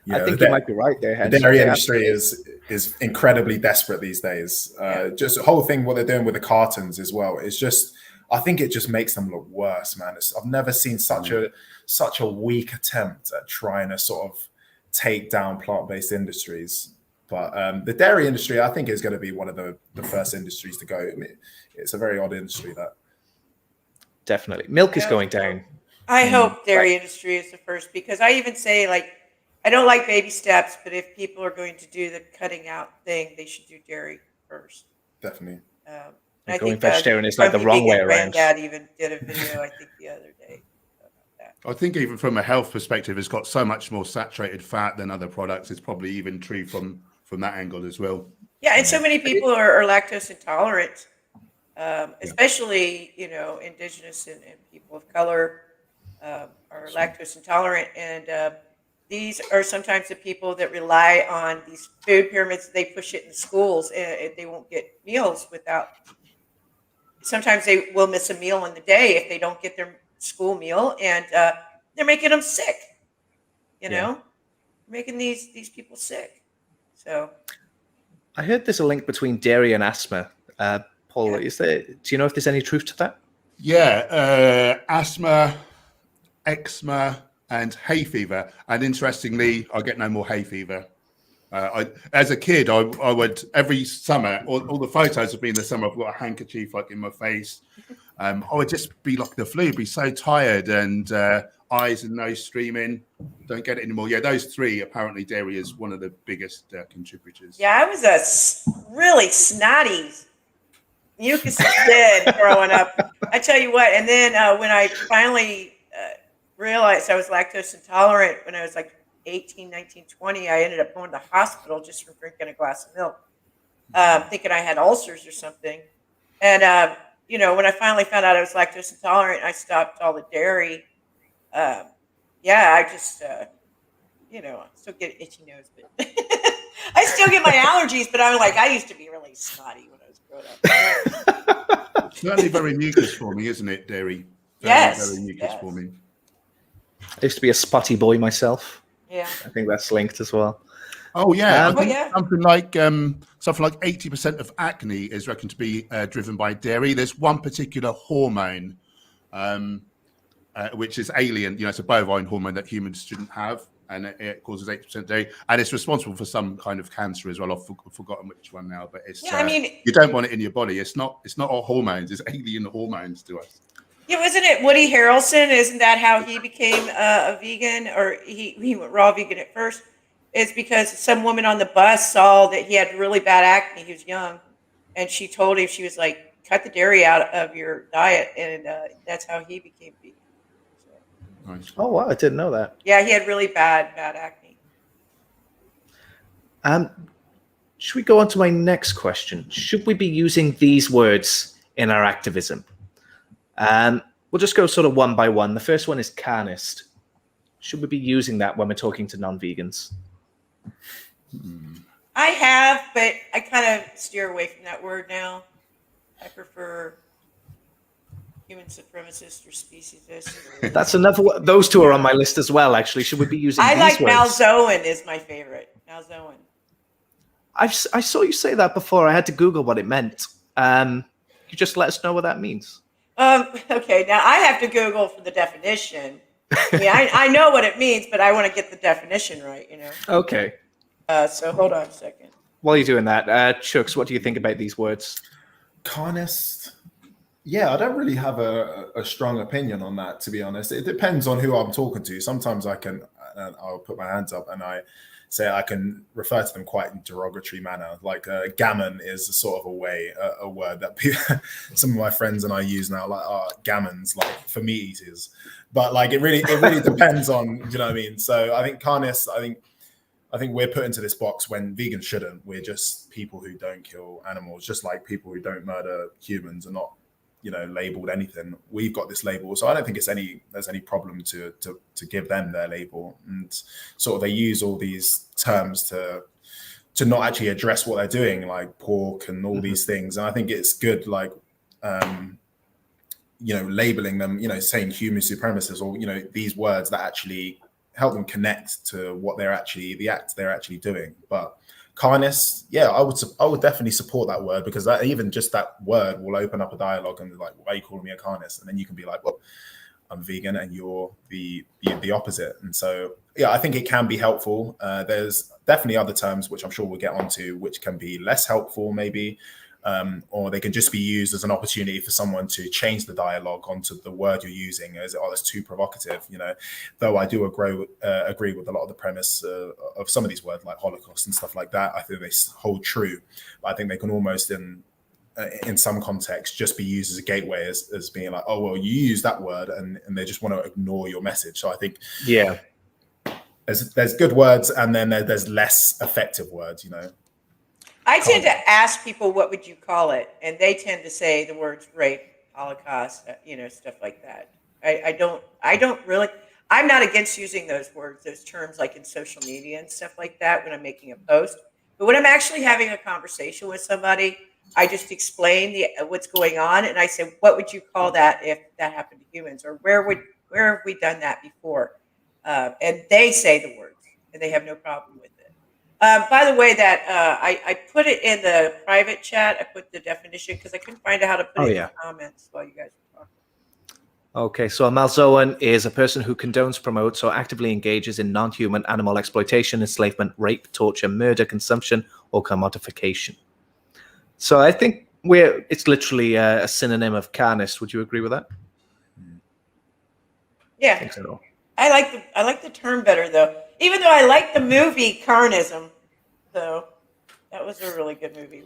Yeah, I think you might be right there, Hench. The dairy industry is incredibly desperate these days. Just the whole thing, what they're doing with the cartons as well. It's just, I think it just makes them look worse, man. I've never seen such a weak attempt at trying to sort of take down plant-based industries. But the dairy industry, I think, is going to be one of the first industries to go. I mean, it's a very odd industry, that. Definitely. Milk is going down. I hope dairy industry is the first, because I even say, like, I don't like baby steps, but if people are going to do the cutting out thing, they should do dairy first. Definitely. I Going think vegetarian is like the wrong way around. Granddad even did a video, I think, the other day about that. I think even from a health perspective, it's got so much more saturated fat than other products. It's probably even true from that angle as well. Yeah, and so many people are lactose intolerant, especially, you know, indigenous and people of color are lactose intolerant. And these are sometimes the people that rely on these food pyramids. They push it in schools, and they won't get meals without. Sometimes they will miss a meal in the day if they don't get their school meal, and they're making them sick. You know, making these people sick. So, I heard there's a link between dairy and asthma. Paul, is there? Do you know if there's any truth to that? Yeah, asthma, eczema, and hay fever. And interestingly, I get no more hay fever. As a kid, I would every summer. All the photos have been the summer. I've got a handkerchief like in my face. I would just be like the flu, be so tired, and eyes and nose streaming. Don't get it anymore. Yeah, those three. Apparently, dairy is one of the biggest contributors. Yeah, I was a really snotty, mucus kid growing up. I tell you what. And then when I finally realized I was lactose intolerant, when I was like 18, 19, 20, I ended up going to the hospital just from drinking a glass of milk, thinking I had ulcers or something. And, you know, when I finally found out I was lactose intolerant, I stopped all the dairy. I just, you know, I still get an itchy nose, but I still get my allergies, but I'm like, I used to be really snotty when I was growing up. It's certainly very mucus forming, isn't it, dairy? Very mucus forming. I used to be a spotty boy myself. Yeah, I think that's linked as well. Oh yeah, something like 80% of acne is reckoned to be driven by dairy. There's one particular hormone, which is alien. You know, it's a bovine hormone that humans shouldn't have, and it causes 80% dairy, and it's responsible for some kind of cancer as well. I've forgotten which one now, but it's. I mean, you don't want it in your body. It's not all hormones. It's alien hormones to us. Yeah, wasn't it Woody Harrelson? Isn't that how he became a vegan, or he went raw vegan at first? It's because some woman on the bus saw that he had really bad acne. He was young, and she told him, she was like, "Cut the dairy out of your diet," and that's how he became vegan. So. Nice. Oh wow, I didn't know that. Yeah, he had really bad acne. Should we go on to my next question? Should we be using these words in our activism? We'll just go sort of one by one. The first one is carnist. Should we be using that when we're talking to non-vegans? I have, but I kind of steer away from that word now. I prefer human supremacist or speciesist. That's another one. Those two are on my list as well, actually. Should we be using these words? Malzoan is my favorite. Malzoan. I saw you say that before. I had to Google what it meant. You just let us know what that means. Okay, now I have to Google for the definition. Yeah, I know what it means, but I want to get the definition right, you know. Okay. So hold on a second. While you're doing that, Chucks, what do you think about these words? Carnist. Yeah, I don't really have a strong opinion on that, to be honest. It depends on who I'm talking to. Sometimes I'll put my hands up and I say I can refer to them quite in derogatory manner. Like gammon is a sort of a word that some of my friends and I use now, like gammons, like for meat eaters. But like it really depends on, you know what I mean? So I think carnist, I think we're put into this box when vegans shouldn't. We're just people who don't kill animals, just like people who don't murder humans are not, you know, labeled anything. We've got this label, so I don't think there's any problem to give them their label. And sort of they use all these terms to not actually address what they're doing, like pork and all these things. And I think it's good, like you know, labeling them, you know, saying human supremacists, or, you know, these words that actually help them connect to what they're actually, the act they're actually doing. But Carnist, yeah, I would definitely support that word, because that, even just that word will open up a dialogue and like, why are you calling me a carnist? And then you can be like, well, I'm vegan and you're the opposite. And so, yeah, I think it can be helpful. There's definitely other terms, which I'm sure we'll get onto, which can be less helpful maybe, or they can just be used as an opportunity for someone to change the dialogue onto the word you're using as, oh, that's too provocative, you know. Though I do agree with a lot of the premise of some of these words like Holocaust and stuff like that. I think they hold true, but I think they can almost in some context just be used as a gateway, as being like, oh, well, you use that word and they just want to ignore your message. So I think, yeah, there's good words, and then there's less effective words, you know. I tend to ask people, what would you call it? And they tend to say the words rape, Holocaust, stuff like that. I don't really, I'm not against using those words, those terms, like in social media and stuff like that when I'm making a post. But when I'm actually having a conversation with somebody, I just explain what's going on, and I say, what would you call that if that happened to humans? Or where have we done that before? And they say the words, and they have no problem with it. By the way, that I put it in the private chat. I put the definition because I couldn't find out how to put it in the comments while you guys were talking. Okay, so a Malzoan is a person who condones, promotes, or actively engages in non-human animal exploitation, enslavement, rape, torture, murder, consumption, or commodification. So I think it's literally a synonym of carnist. Would you agree with that? Yeah, I think so. I like the term better though. Even though I like the movie Carnism, though. That was a really good movie.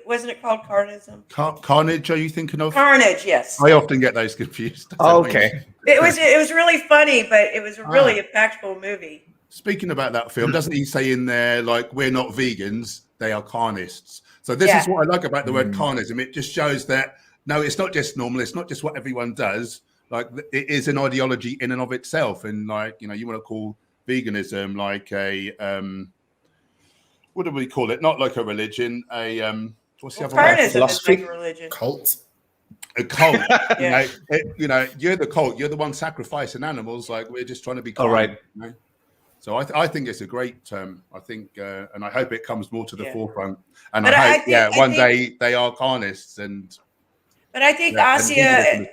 Wasn't it called Carnism? Carnage, are you thinking of? Carnage, yes. I often get those confused. Okay. It was really funny, but it was a really impactful movie. Speaking about that film, doesn't he say in there, like, we're not vegans, they are carnists? So this is what I like about the word carnism. It just shows that, no, it's not just normal. It's not just what everyone does. Like, it is an ideology in and of itself. And like, you want to call veganism like a, what do we call it? Not like a religion, what's the other word? Carnism is like a religion. Cult. A cult. You're the cult. You're the one sacrificing animals. Like, we're just trying to be kind. All right. So I think it's a great term. I think, and I hope it comes more to the forefront. And but I hope, one day they are carnists. But I think Asia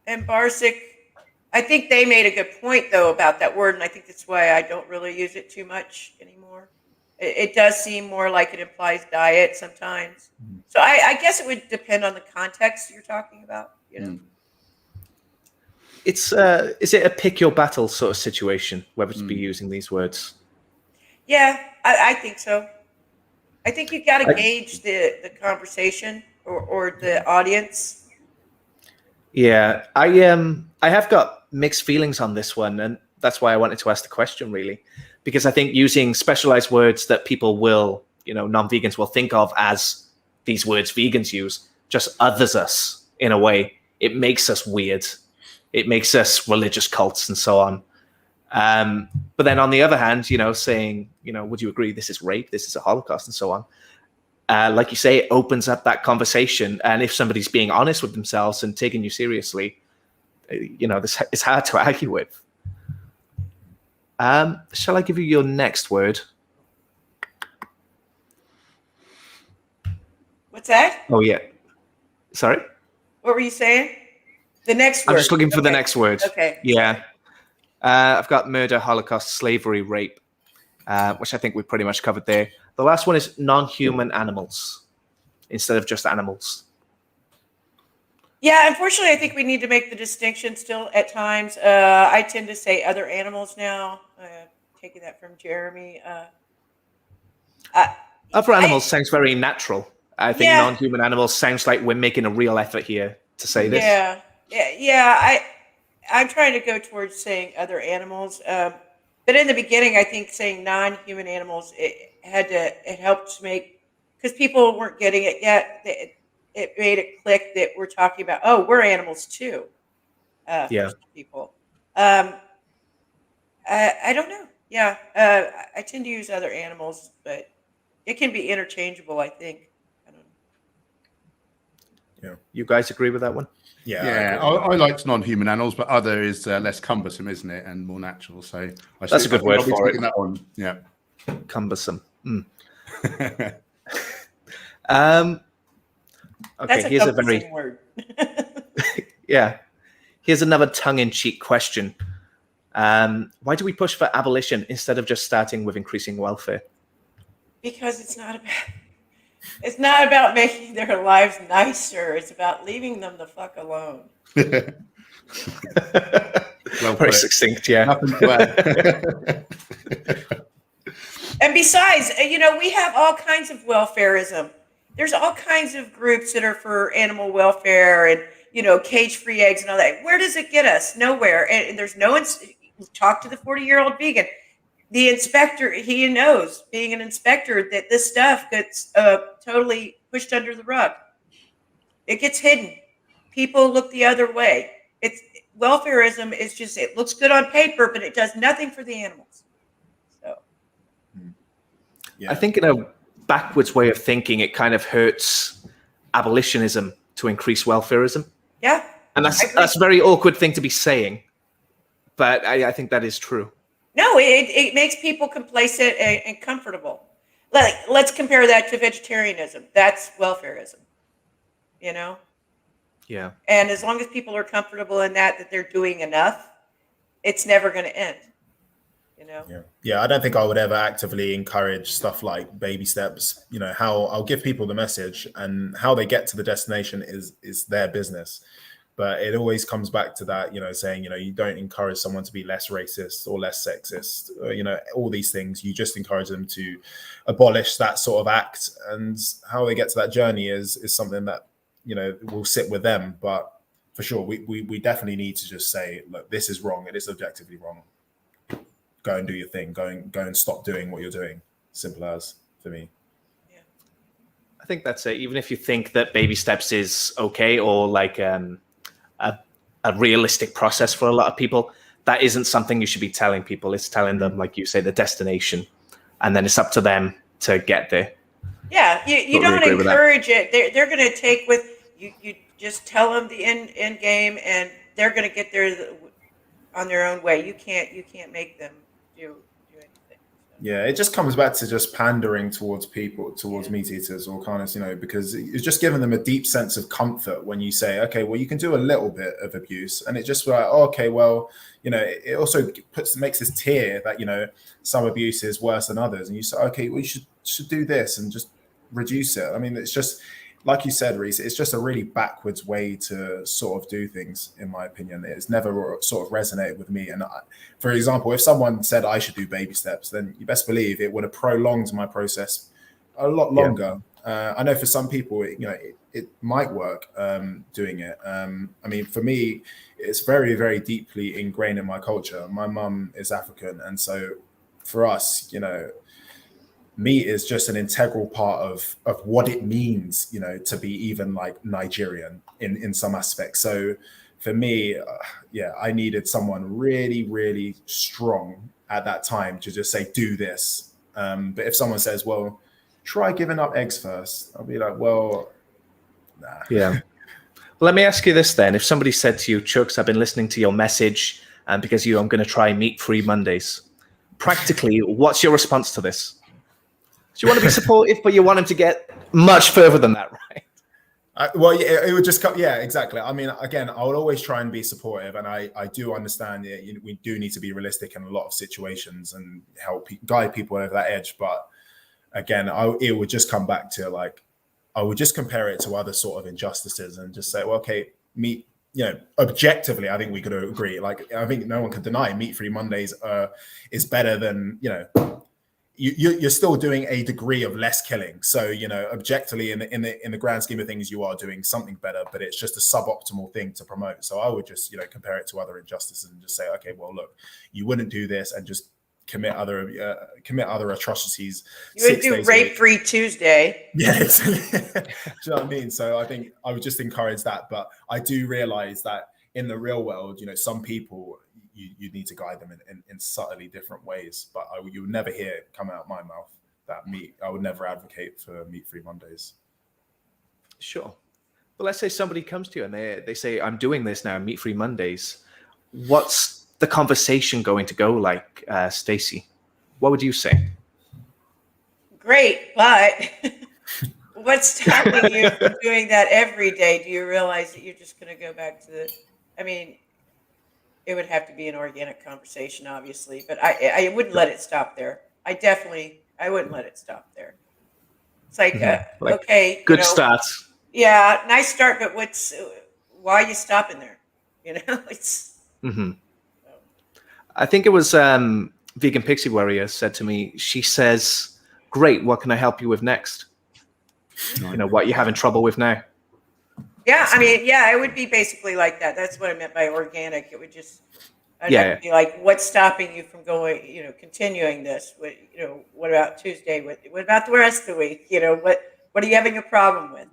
and Barsic, I think they made a good point though about that word, and I think that's why I don't really use it too much anymore. It does seem more like it implies diet sometimes. So I guess it would depend on the context you're talking about. It's is it a pick your battle sort of situation, whether to be using these words? Yeah, I think so. I think you got to gauge the conversation or the audience. Yeah, I have got mixed feelings on this one, and that's why I wanted to ask the question, really, because I think using specialized words that people will, non-vegans will think of as these words vegans use, just others us in a way. It makes us weird. It makes us religious cults and so on. But then on the other hand, saying, would you agree this is rape, this is a Holocaust and so on? Like you say, it opens up that conversation. And if somebody's being honest with themselves and taking you seriously, this is hard to argue with. Shall I give you your next word? What's that? Oh, yeah. Sorry? What were you saying? The next word. I'm just looking for the next word. Okay. Yeah. I've got murder, Holocaust, slavery, rape, which I think we pretty much covered there. The last one is non-human animals instead of just animals. Yeah, unfortunately, I think we need to make the distinction still at times. I tend to say other animals now, taking that from Jeremy. Other animals sounds very natural. I think non-human animals sounds like we're making a real effort here to say this. Yeah. I'm trying to go towards saying other animals. But in the beginning, I think saying non-human animals, it helped make, because people weren't getting it yet. It made it click that we're talking about, we're animals too. For some people. I don't know. Yeah. I tend to use other animals, but it can be interchangeable, I think. I don't know. Yeah. You guys agree with that one? Yeah, I liked non-human animals, but other is less cumbersome, isn't it, and more natural. So that's a good word for it. That one. Yeah, cumbersome. Okay, That's a here's a comforting very word. yeah. Here's another tongue-in-cheek question. Why do we push for abolition instead of just starting with increasing welfare? Because it's not about making their lives nicer. It's about leaving them the fuck alone. Well Very put. succinct, yeah. Nothing to add. And besides, we have all kinds of welfareism. There's all kinds of groups that are for animal welfare and, cage-free eggs and all that. Where does it get us? Nowhere. And there's talk to the 40-year-old vegan. The inspector, he knows, being an inspector, that this stuff gets totally pushed under the rug. It gets hidden. People look the other way. Welfareism is just, it looks good on paper, but it does nothing for the animals. So, Yeah. I think in a backwards way of thinking, it kind of hurts abolitionism to increase welfareism. yeah. And that's a very awkward thing to be saying, but I think that is true. No, it makes people complacent and comfortable. Let's compare that to vegetarianism. That's welfareism, Yeah. And as long as people are comfortable in that they're doing enough, it's never going to end, Yeah, I don't think I would ever actively encourage stuff like baby steps. How I'll give people the message, and how they get to the destination is their business. But it always comes back to that, saying, you don't encourage someone to be less racist or less sexist, all these things. You just encourage them to abolish that sort of act, and how they get to that journey is something that, will sit with them. But for sure, we definitely need to just say, look, this is wrong. It is objectively wrong. Go and do your thing. Go and stop doing what you're doing. Simple as, for me. Yeah. I think that's it. Even if you think that baby steps is okay, or like a realistic process for a lot of people, that isn't something you should be telling people. It's telling them, like you say, the destination, and then it's up to them to get there. Yeah, you don't encourage it. They're going to take with you. Just tell them the end game, and they're going to get there on their own way. You can't make them do anything. So. Yeah, it just comes back to just pandering towards people, towards meat eaters or carnists, because it's just giving them a deep sense of comfort when you say, okay, well, you can do a little bit of abuse, and it just like, oh, okay, well, it also makes this tier that some abuse is worse than others, and you say, okay, well, you should do this and just reduce it. I mean, it's just like you said, Rhys, it's just a really backwards way to sort of do things, in my opinion. It's never sort of resonated with me. And for example, if someone said I should do baby steps, then you best believe it would have prolonged my process a lot longer. Yeah. I know for some people, it might work doing it. I mean, for me, it's very, very deeply ingrained in my culture. My mum is African. And so for us, meat is just an integral part of what it means, to be even like Nigerian in some aspects. So for me, I needed someone really, really strong at that time to just say, do this. But if someone says, well, try giving up eggs first, I'll be like, well, nah. Yeah. Well, let me ask you this then. If somebody said to you, Chucks, I've been listening to your message, and because I'm going to try meat-free Mondays, practically, what's your response to this? Do you want to be supportive, but you want him to get much further than that, right? Well, yeah, it would just come. Yeah, exactly. I mean, again, I would always try and be supportive, and I do understand that we do need to be realistic in a lot of situations and help guide people over that edge. But again, it would just come back to like, I would just compare it to other sort of injustices and just say, well, okay, meat. Objectively, I think we could agree. Like, I think no one can deny meat-free Mondays is better than You're still doing a degree of less killing. So, objectively in the grand scheme of things, you are doing something better, but it's just a suboptimal thing to promote. So I would just, compare it to other injustices and just say, okay, well, look, you wouldn't do this and just commit other atrocities. You would do rape-free Tuesday. Yeah, do you know what I mean? So I think I would just encourage that. But I do realize that in the real world, some people, you need to guide them in subtly different ways, but you would never hear it come out of my mouth that I would never advocate for meat-free Mondays. Sure. But let's say somebody comes to you and they say, I'm doing this now, meat-free Mondays. What's the conversation going to go like, Stacy? What would you say? great, but what's stopping you from doing that every day? Do you realize that you're just going to go back to it would have to be an organic conversation, obviously, but I wouldn't let it stop there. I wouldn't let it stop there. It's like, okay, good start. Yeah, nice start, but why are you stopping there? It's. I think it was Vegan Pixie Warrior said to me, she says, great, what can I help you with next? What you're having trouble with now. Yeah, it would be basically like that. That's what I meant by organic. It would just, have to be like, what's stopping you from going, continuing this? What about Tuesday? What about the rest of the week? What are you having a problem with?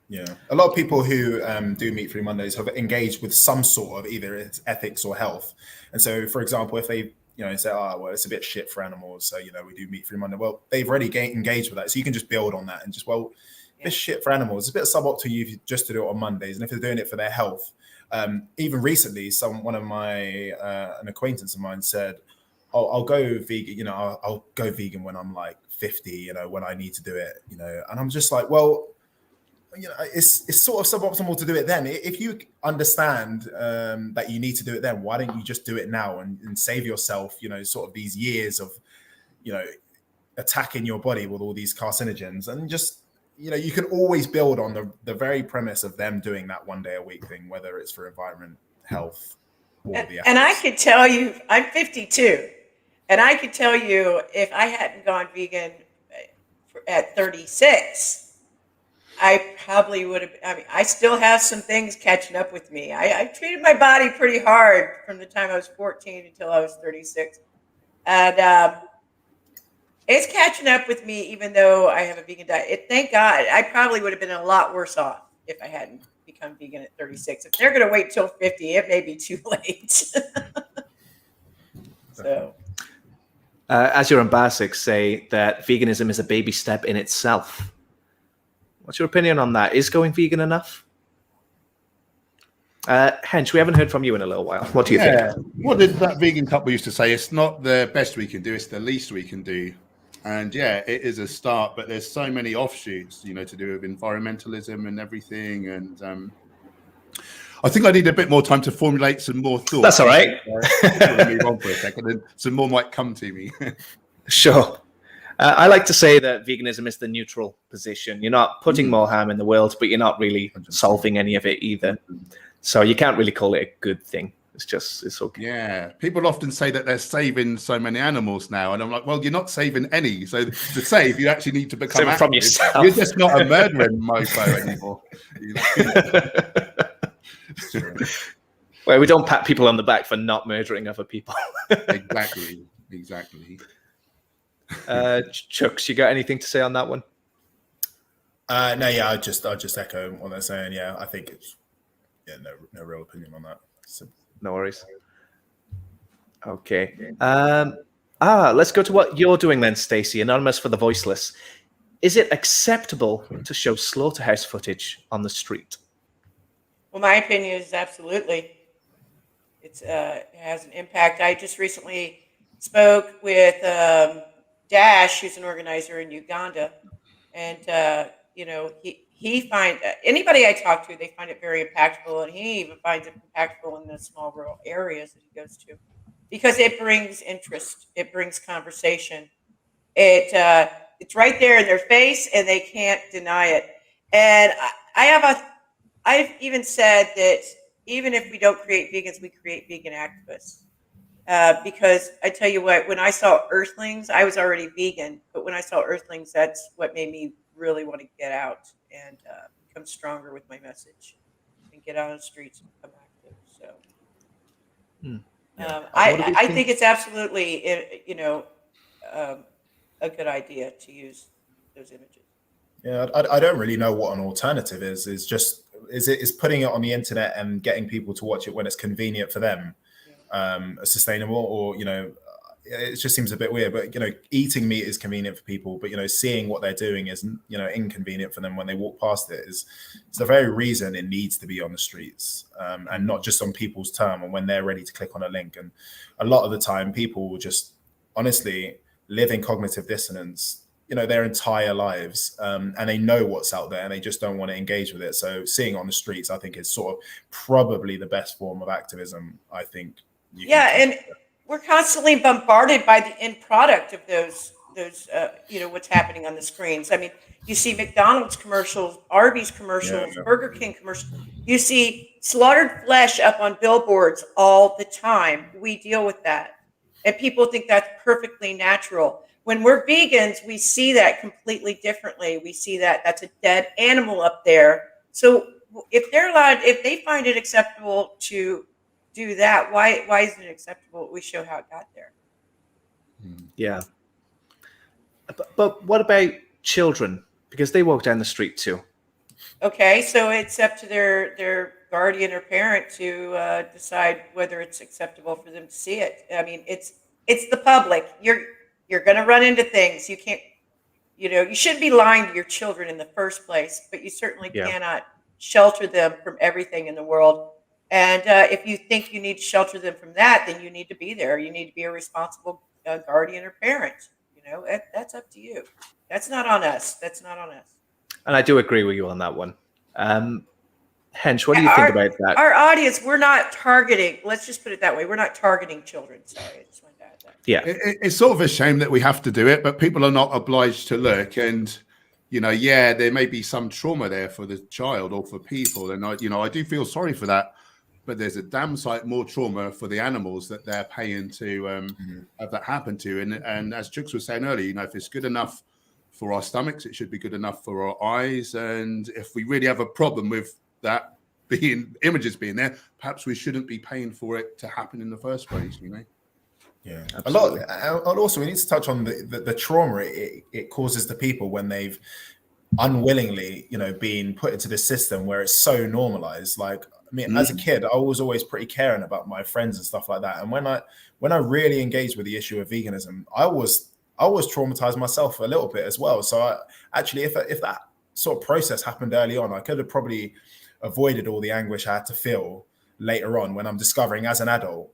Yeah, a lot of people who do meat-free Mondays have engaged with some sort of either it's ethics or health. And so, for example, if they say, oh, well, it's a bit shit for animals, so we do meat-free Monday. Well, they've already engaged with that, so you can just build on that and just it's shit for animals. It's a bit suboptimal you if you just to do it on Mondays, and if they're doing it for their health. Even recently, one of my an acquaintance of mine said, I'll go vegan. I'll go vegan when I'm like 50. When I need to do it. And I'm just like, well. It's sort of suboptimal to do it then. If you understand that you need to do it then, why don't you just do it now and save yourself, sort of these years of, attacking your body with all these carcinogens, and just, you can always build on the very premise of them doing that 1 day a week thing, whether it's for environment, health, or the ethics. And I could tell you, I'm 52, and I could tell you if I hadn't gone vegan at 36, I probably would have. I still have some things catching up with me. I treated my body pretty hard from the time I was 14 until I was 36. And it's catching up with me, even though I have a vegan diet. Thank God. I probably would have been a lot worse off if I hadn't become vegan at 36. If they're going to wait till 50, it may be too late. So. As your basics say that veganism is a baby step in itself. What's your opinion on that? Is going vegan enough? Hench, we haven't heard from you in a little while. What do you think? What did that vegan couple used to say? It's not the best we can do, it's the least we can do. And it is a start, but there's so many offshoots, to do with environmentalism and everything. And I think I need a bit more time to formulate some more thoughts. That's all right. Move on for a second, and some more might come to me. Sure. I like to say that veganism is the neutral position. You're not putting more harm in the world, but you're not really solving any of it either. So you can't really call it a good thing. It's okay. Yeah. People often say that they're saving so many animals now. And I'm like, well, you're not saving any. So to save, you actually need to become Save it from yourself. You're just not a murdering mofo anymore. Well, we don't pat people on the back for not murdering other people. Exactly. Chucks, you got anything to say on that one? No, yeah, I'll just echo what they're saying. Yeah, I think it's no real opinion on that. So. No worries. Okay. Let's go to what you're doing then, Stacy, Anonymous for the Voiceless. Is it acceptable to show slaughterhouse footage on the street? Well, my opinion is absolutely. It has an impact. I just recently spoke with Dash, who's an organizer in Uganda, and he finds anybody I talk to, they find it very impactful, and he even finds it impactful in the small rural areas that he goes to, because it brings interest, it brings conversation, it's right there in their face, and they can't deny it. And I've even said that even if we don't create vegans, we create vegan activists. Because I tell you what, when I saw Earthlings, I was already vegan, but when I saw Earthlings, that's what made me really want to get out and become stronger with my message and get out on the streets and become active. So I think it's absolutely, a good idea to use those images. Yeah, I don't really know what an alternative is. Is putting it on the internet and getting people to watch it when it's convenient for them. Sustainable, or it just seems a bit weird. But eating meat is convenient for people, but seeing what they're doing is inconvenient for them when they walk past it. It's the very reason it needs to be on the streets, and not just on people's term and when they're ready to click on a link. And a lot of the time, people will just honestly live in cognitive dissonance their entire lives, and they know what's out there and they just don't want to engage with it. So seeing it on the streets, I think, is sort of probably the best form of activism, I think. And we're constantly bombarded by the end product of those what's happening on the screens. I mean, you see McDonald's commercials, Arby's commercials, Burger King commercials. You see slaughtered flesh up on billboards all the time. We deal with that, and people think that's perfectly natural. When we're vegans, we see that completely differently. We see that that's a dead animal up there. So if they find it acceptable to do that, why isn't it acceptable? We show how it got there. Yeah. But what about children? Because they walk down the street too. Okay, so it's up to their guardian or parent to decide whether it's acceptable for them to see it. I mean, it's the public. You're going to run into things. You can't, you shouldn't be lying to your children in the first place, but you certainly cannot shelter them from everything in the world. And if you think you need to shelter them from that, then you need to be there. You need to be a responsible guardian or parent. That's up to you. That's not on us. That's not on us. And I do agree with you on that one. Hench, what do you think about that? Our audience, we're not targeting. Let's just put it that way. We're not targeting children. Sorry, I just wanted to add that. Yeah, it's sort of a shame that we have to do it, but people are not obliged to look. And there may be some trauma there for the child or for people, and I do feel sorry for that. But there's a damn sight more trauma for the animals that they're paying to have that happen to. And as Chuks was saying earlier, if it's good enough for our stomachs, it should be good enough for our eyes. And if we really have a problem with that images being there, perhaps we shouldn't be paying for it to happen in the first place. Yeah, absolutely. And also we need to touch on the trauma it causes to people when they've unwillingly, been put into this system where it's so normalized. Like, I mean, as a kid, I was always pretty caring about my friends and stuff like that. And when I really engaged with the issue of veganism, I was traumatized myself a little bit as well. So if that sort of process happened early on, I could have probably avoided all the anguish I had to feel later on when I'm discovering as an adult,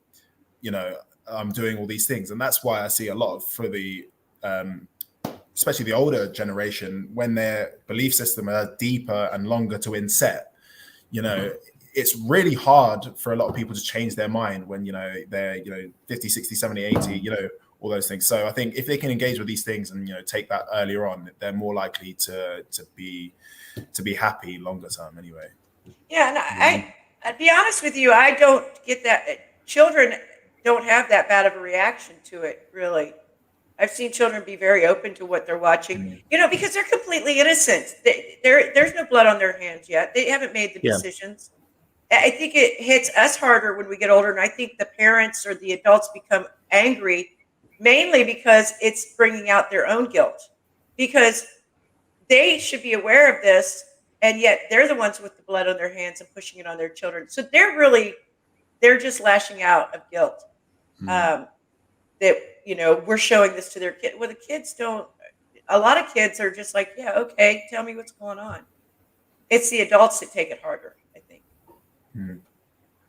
I'm doing all these things. And that's why I see a lot for the, especially the older generation, when their belief system are deeper and longer to inset, it's really hard for a lot of people to change their mind when, they're, 50, 60, 70, 80, all those things. So I think if they can engage with these things and, take that earlier on, they're more likely to be happy longer term anyway. Yeah. And I'd be honest with you. I don't get that. Children don't have that bad of a reaction to it, really. I've seen children be very open to what they're watching, because they're completely innocent. There's no blood on their hands yet. They haven't made the decisions. I think it hits us harder when we get older. And I think the parents or the adults become angry, mainly because it's bringing out their own guilt, because they should be aware of this. And yet they're the ones with the blood on their hands and pushing it on their children. So they're just lashing out of guilt. That, we're showing this to their kid. Well, the kids don't, a lot of kids are just like, yeah, okay, tell me what's going on. It's the adults that take it harder, I think.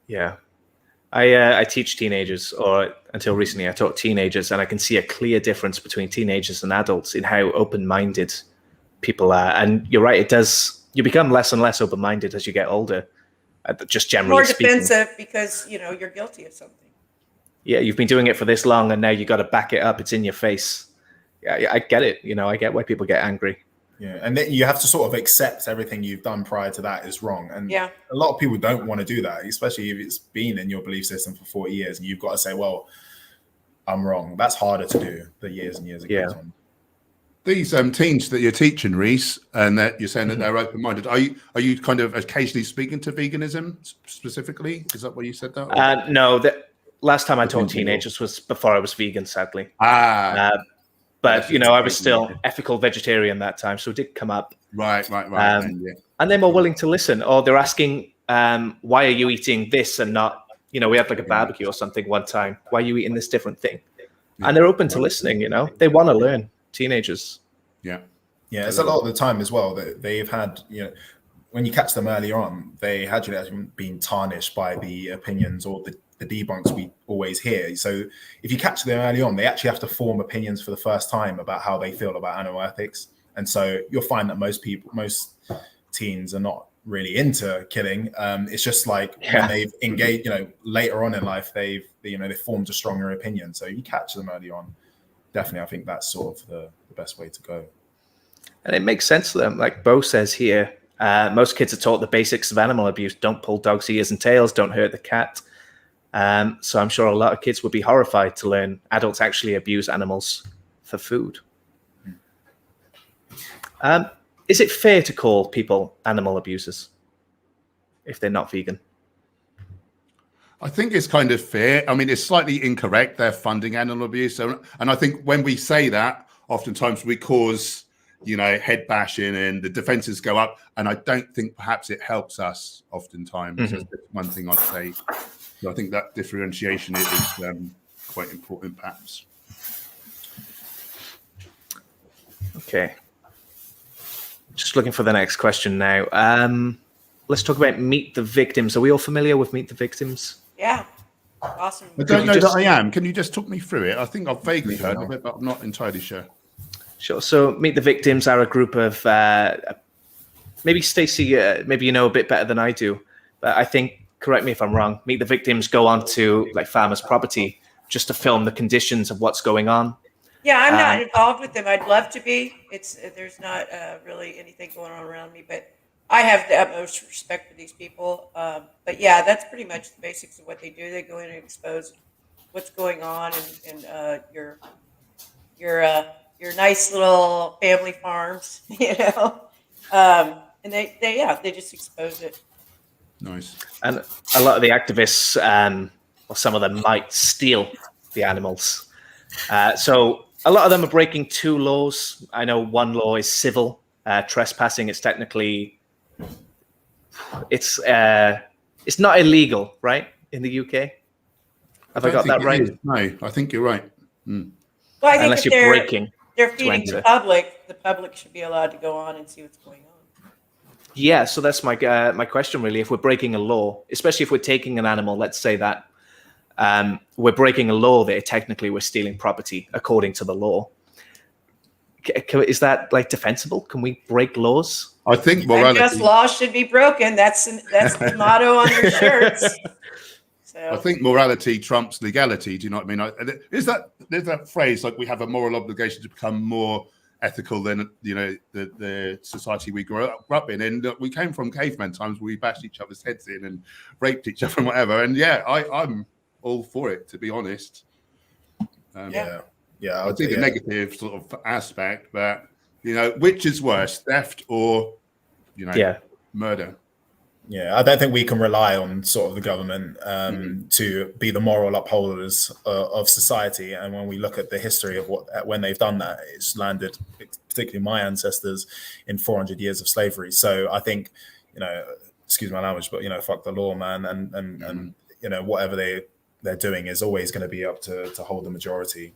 Yeah. I teach teenagers, or until recently I taught teenagers, and I can see a clear difference between teenagers and adults in how open-minded people are. And you're right, you become less and less open-minded as you get older, just generally more speaking. defensive because, you're guilty of something. Yeah, you've been doing it for this long, and now you got to back it up. It's in your face. Yeah, I get it. I get why people get angry. Yeah, and then you have to sort of accept everything you've done prior to that is wrong. And a lot of people don't want to do that, especially if it's been in your belief system for 40 years, and you've got to say, well, I'm wrong. That's harder to do the years and years it goes on. These teens that you're teaching, Rhys, and that you're saying that they're open-minded, are you kind of occasionally speaking to veganism specifically? Is that what you said that? No, last time I taught teenagers was before I was vegan, sadly. But, I was still ethical vegetarian that time, so it did come up. Right. And they're more willing to listen, or they're asking, why are you eating this and not, we had like a barbecue or something one time. Why are you eating this different thing? Yeah. And they're open to listening, they want to learn, teenagers. Yeah, it's a lot of the time as well that they've had, when you catch them early on, they had actually been tarnished by the opinions or the the debunks we always hear. So if you catch them early on, they actually have to form opinions for the first time about how they feel about animal ethics. And so you'll find that most teens are not really into killing. It's just like when they've engaged, later on in life, they've formed a stronger opinion. So you catch them early on. Definitely, I think that's sort of the best way to go. And it makes sense to them. Like Bo says here, most kids are taught the basics of animal abuse. Don't pull dogs' ears and tails. Don't hurt the cat. So I'm sure a lot of kids would be horrified to learn adults actually abuse animals for food. Is it fair to call people animal abusers if they're not vegan? I think it's kind of fair. I mean, it's slightly incorrect. They're funding animal abuse. And I think when we say that, oftentimes we cause, head bashing and the defenses go up. And I don't think perhaps it helps us oftentimes. Mm-hmm. So that's one thing I'd say. So I think that differentiation is quite important, perhaps. Okay. Just looking for the next question now. Let's talk about Meet the Victims. Are we all familiar with Meet the Victims? Yeah. Awesome. I don't know that I am. Can you just talk me through it? I think I've vaguely heard of it, but I'm not entirely sure. Sure. So Meet the Victims are a group of, maybe Stacy, maybe you know a bit better than I do, but I think, correct me if I'm wrong, Meet the Victims go on to like farmers' property just to film the conditions of what's going on. Yeah, I'm not involved with them. I'd love to be. There's not really anything going on around me, but I have the utmost respect for these people. But yeah, that's pretty much the basics of what they do. They go in and expose what's going on in your nice little family farms, and they just expose it. Nice. And a lot of the activists, or some of them, might steal the animals. So a lot of them are breaking two laws. I know one law is civil trespassing. It's technically, it's not illegal, right, in the UK? Have I got that right? No, I think you're right. Well, I think unless you're breaking, they're feeding the public should be allowed to go on and see what's going on. Yeah, so that's my question really. If we're breaking a law, especially if we're taking an animal, let's say that we're breaking a law there, technically we're stealing property according to the law. Is that like defensible? Can we break laws? I think morality. I guess laws should be broken. That's the motto on their shirts. So. I think morality trumps legality. Do you know what I mean? There's that phrase like we have a moral obligation to become more ethical than the society we grew up in, and we came from caveman times where we bashed each other's heads in and raped each other and whatever. And yeah, I'm all for it, to be honest. I would see the negative sort of aspect, but which is worse, theft or murder? Yeah, I don't think we can rely on sort of the government to be the moral upholders of society. And when we look at the history of when they've done that, it's landed, particularly my ancestors, in 400 years of slavery. So I think, excuse my language, but fuck the law, man, and whatever they're doing is always going to be up to hold the majority.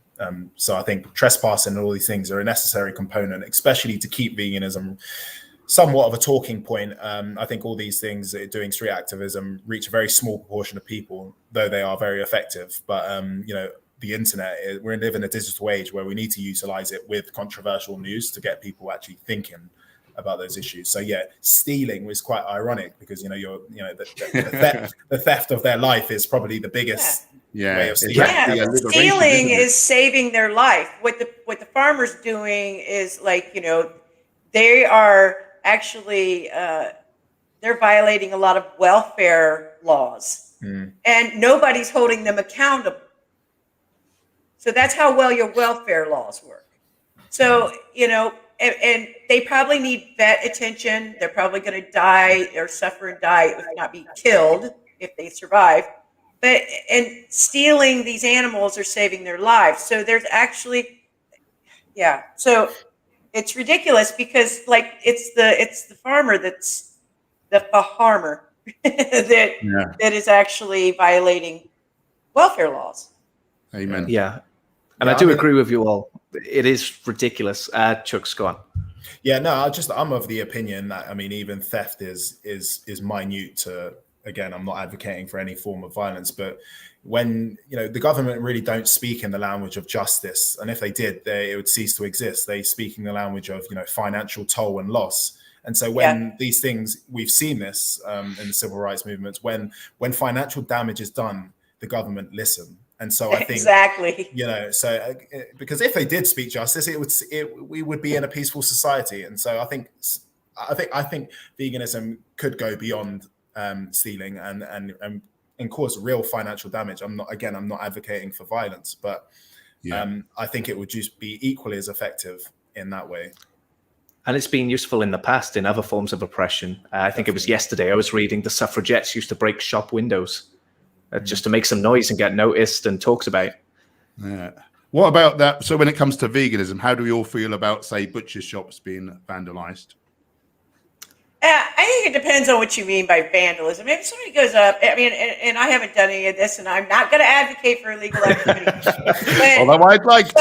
So I think trespassing and all these things are a necessary component, especially to keep veganism somewhat of a talking point. I think all these things doing street activism reach a very small proportion of people, though they are very effective. But the internet, we're living in a digital age where we need to utilize it with controversial news to get people actually thinking about those issues. So yeah, stealing was quite ironic because the theft of their life is probably the biggest way of stealing. Stealing is saving their life. What the farmer's doing is they are actually they're violating a lot of welfare laws, and nobody's holding them accountable. So that's how well your welfare laws work. So and they probably need vet attention. They're probably going to die or suffer and die, if not be killed, if they survive. And stealing these animals are saving their lives. So there's actually, so it's ridiculous because it's the farmer that's the farmer that is actually violating welfare laws. Amen. Yeah. And I do agree with you all. It is ridiculous. Chuck's go on. Yeah, no, I'm of the opinion that even theft is minute to again, I'm not advocating for any form of violence, but when, you know, the government really don't speak in the language of justice, and if they did, it would cease to exist. They speak in the language of, you know, financial toll and loss. And so when these things, we've seen this in the civil rights movements, when financial damage is done, the government listen. And so I think exactly, you know, so because if they did speak justice, we would be in a peaceful society. And so I think veganism could go beyond stealing and cause real financial damage. I'm not advocating for violence, but I think it would just be equally as effective in that way. And it's been useful in the past in other forms of oppression. I think it was yesterday I was reading the suffragettes used to break shop windows just to make some noise and get noticed and talked about. Yeah. What about that? So when it comes to veganism, how do we all feel about, say, butcher shops being vandalized? I think it depends on what you mean by vandalism. If somebody goes up, I mean, and I haven't done any of this, and I'm not going to advocate for illegal activity. Although I'd like to.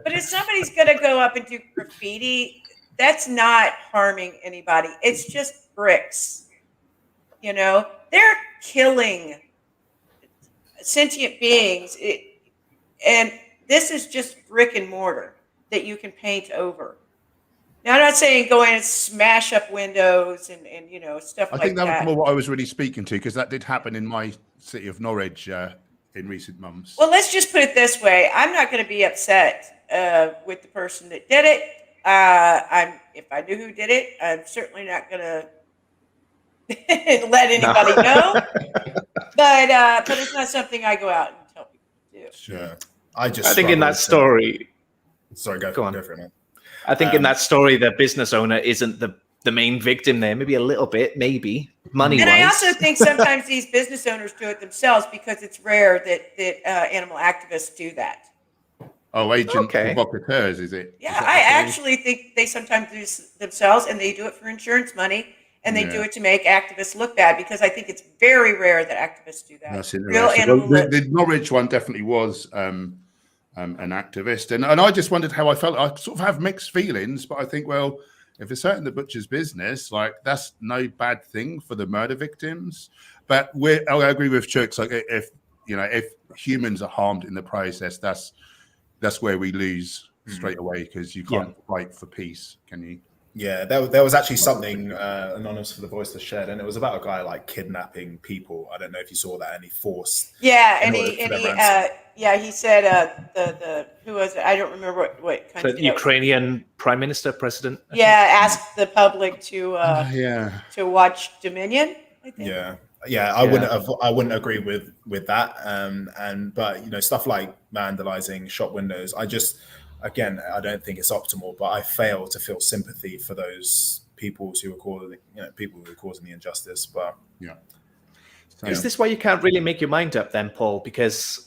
If somebody's going to go up and do graffiti, that's not harming anybody. It's just bricks. You know, they're killing sentient beings, and this is just brick and mortar that you can paint over. Now, I'm not saying go in and smash up windows and you know, stuff like that. I think that was more what I was really speaking to, because that did happen in my city of Norwich in recent months. Well, let's just put it this way. I'm not going to be upset with the person that did it. If I knew who did it, I'm certainly not going to let anybody know. But it's not something I go out and tell people to do. Sure. I think in that story... Sorry, go on. Go for it, man. I think in that story, the business owner isn't the main victim there. Maybe a little bit, maybe money-wise. And I also think sometimes these business owners do it themselves because it's rare that animal activists do that. Oh, agent provocateurs, is it? Yeah, I actually think they sometimes do this themselves, and they do it for insurance money, and they do it to make activists look bad, because I think it's very rare that activists do that. That's interesting. The Norwich one definitely was an activist, and I just wondered how I felt. I sort of have mixed feelings, but I think, well, if it's hurting the butcher's business, like, that's no bad thing for the murder victims. But I agree with Chuck. Like, if humans are harmed in the process, that's where we lose straight away, because you can't fight for peace, can you? Yeah, there was actually something anonymous for the Voiceless shared, and it was about a guy like kidnapping people. I don't know if you saw that, and he forced. Yeah, he said the who was it? I don't remember what country. The Ukrainian prime minister, president. Asked the public to watch Dominion, I think. Yeah, I wouldn't agree with that. But you know, stuff like vandalizing shop windows, I don't think it's optimal, but I fail to feel sympathy for those people who are causing the injustice. But is this why you can't really make your mind up then, Paul? Because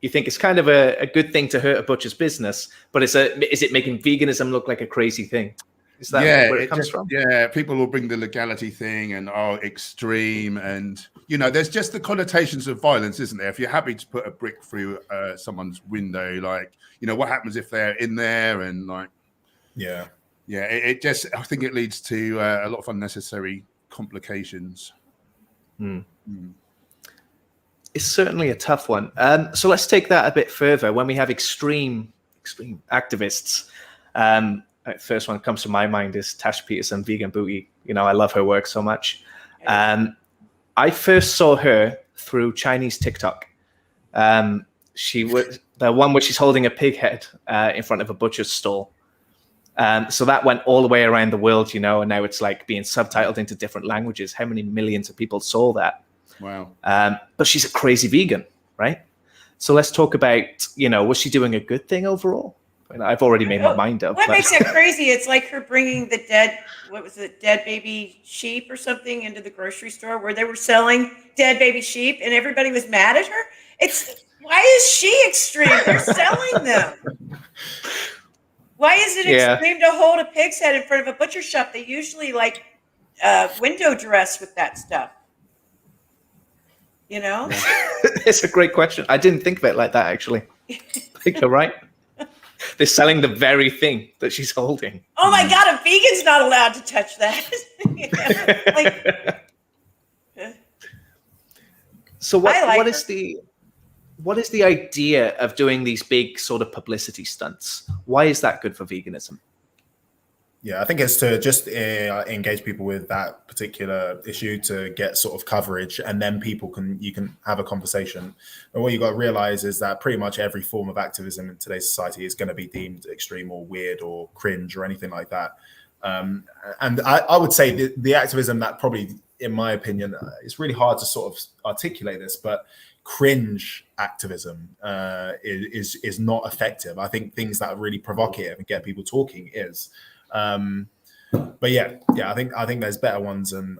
you think it's kind of a good thing to hurt a butcher's business, but is it making veganism look like a crazy thing? Is that where it comes from? Yeah, people will bring the legality thing and extreme, and you know, there's just the connotations of violence, isn't there? If you're happy to put a brick through someone's window, like, you know, what happens if they're in there, and like, it just, I think it leads to a lot of unnecessary complications. It's certainly a tough one. So let's take that a bit further. When we have extreme activists, first one that comes to my mind is Tash Peterson, Vegan Booty. You know, I love her work so much. I first saw her through Chinese TikTok. She was the one where she's holding a pig head in front of a butcher's stall. So that went all the way around the world, you know, and now it's like being subtitled into different languages. How many millions of people saw that? Wow. But she's a crazy vegan, right? So let's talk about, you know, was she doing a good thing overall? I've already made my mind up. What makes it crazy? It's like her bringing the dead baby sheep or something into the grocery store where they were selling dead baby sheep, and everybody was mad at her. Why is she extreme? They're selling them. Why is it extreme to hold a pig's head in front of a butcher shop? They usually like window dress with that stuff. You know? It's a great question. I didn't think of it like that, actually. I think you're right. They're selling the very thing that she's holding. Oh my God, a vegan's not allowed to touch that. So I like what her. is the idea of doing these big sort of publicity stunts? Why is that good for veganism? Yeah, I think it's to just engage people with that particular issue, to get sort of coverage, and then you can have a conversation. And what you got to realize is that pretty much every form of activism in today's society is going to be deemed extreme or weird or cringe or anything like that. And I would say the activism that probably, in my opinion, it's really hard to sort of articulate this, but cringe activism is not effective. I think things that are really provocative and get people talking is. But yeah, I think there's better ones, and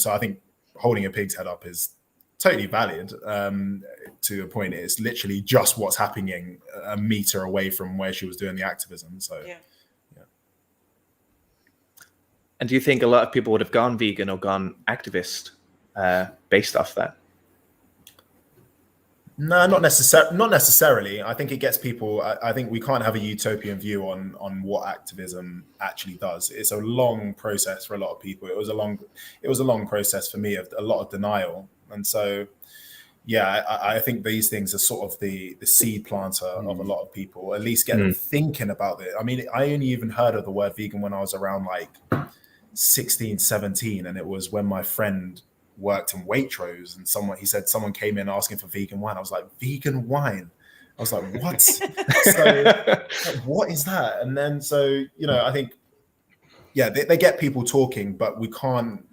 so I think holding a pig's head up is totally valid. To a point, it's literally just what's happening a meter away from where she was doing the activism. So Yeah. And do you think a lot of people would have gone vegan or gone activist based off that? No, not necessarily. I think it gets people. I think we can't have a utopian view on what activism actually does. It's a long process for a lot of people. It was a long process for me, of a lot of denial. And so, yeah, I think these things are sort of the seed planter of a lot of people. At least get them thinking about it. I mean, I only even heard of the word vegan when I was around like 16, 17, and it was when my friend worked in Waitrose, and someone came in asking for vegan wine. I was like, vegan wine? I was like, what? So what is that? And then, so, I think, yeah, they get people talking, but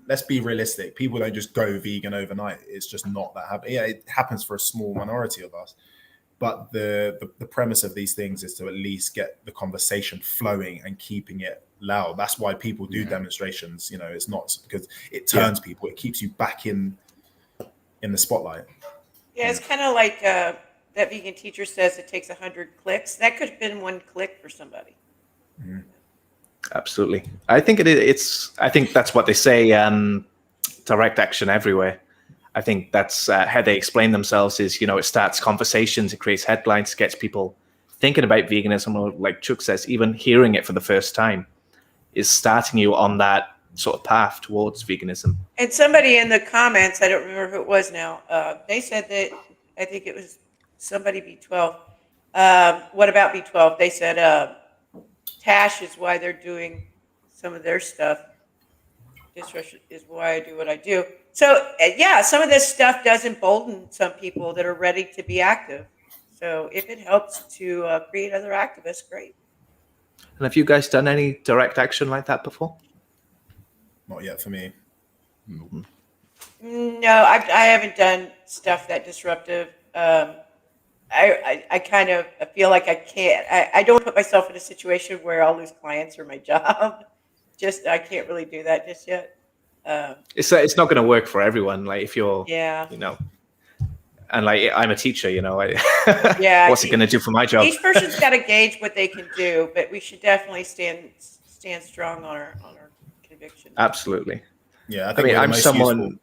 let's be realistic. People don't just go vegan overnight. It's just not that happen. Yeah, it happens for a small minority of us. But the premise of these things is to at least get the conversation flowing and keeping it loud. That's why people do demonstrations. It's not because it turns people. It keeps you back in the spotlight. Yeah, it's kind of like that vegan teacher says it takes 100 clicks. That could have been one click for somebody. Mm-hmm. Absolutely. I think I think that's what they say. Direct action everywhere. I think that's how they explain themselves is, it starts conversations, it creates headlines, gets people thinking about veganism, or like Chuck says, even hearing it for the first time is starting you on that sort of path towards veganism. And somebody in the comments, I don't remember who it was now, they said that, I think it was somebody B12. What about B12? They said Tash is why they're doing some of their stuff. This is why I do what I do. So, yeah, some of this stuff does embolden some people that are ready to be active. So if it helps to create other activists, great. And have you guys done any direct action like that before? Not yet for me. Mm-hmm. No, I haven't done stuff that disruptive. I kind of feel like I can't. I don't put myself in a situation where I'll lose clients or my job. I can't really do that just yet. It's not going to work for everyone. Like if you're, and like I'm a teacher, what's it going to do for my job? Each person's got to gauge what they can do, but we should definitely stand strong on our conviction. Absolutely. Yeah, I think I'm someone.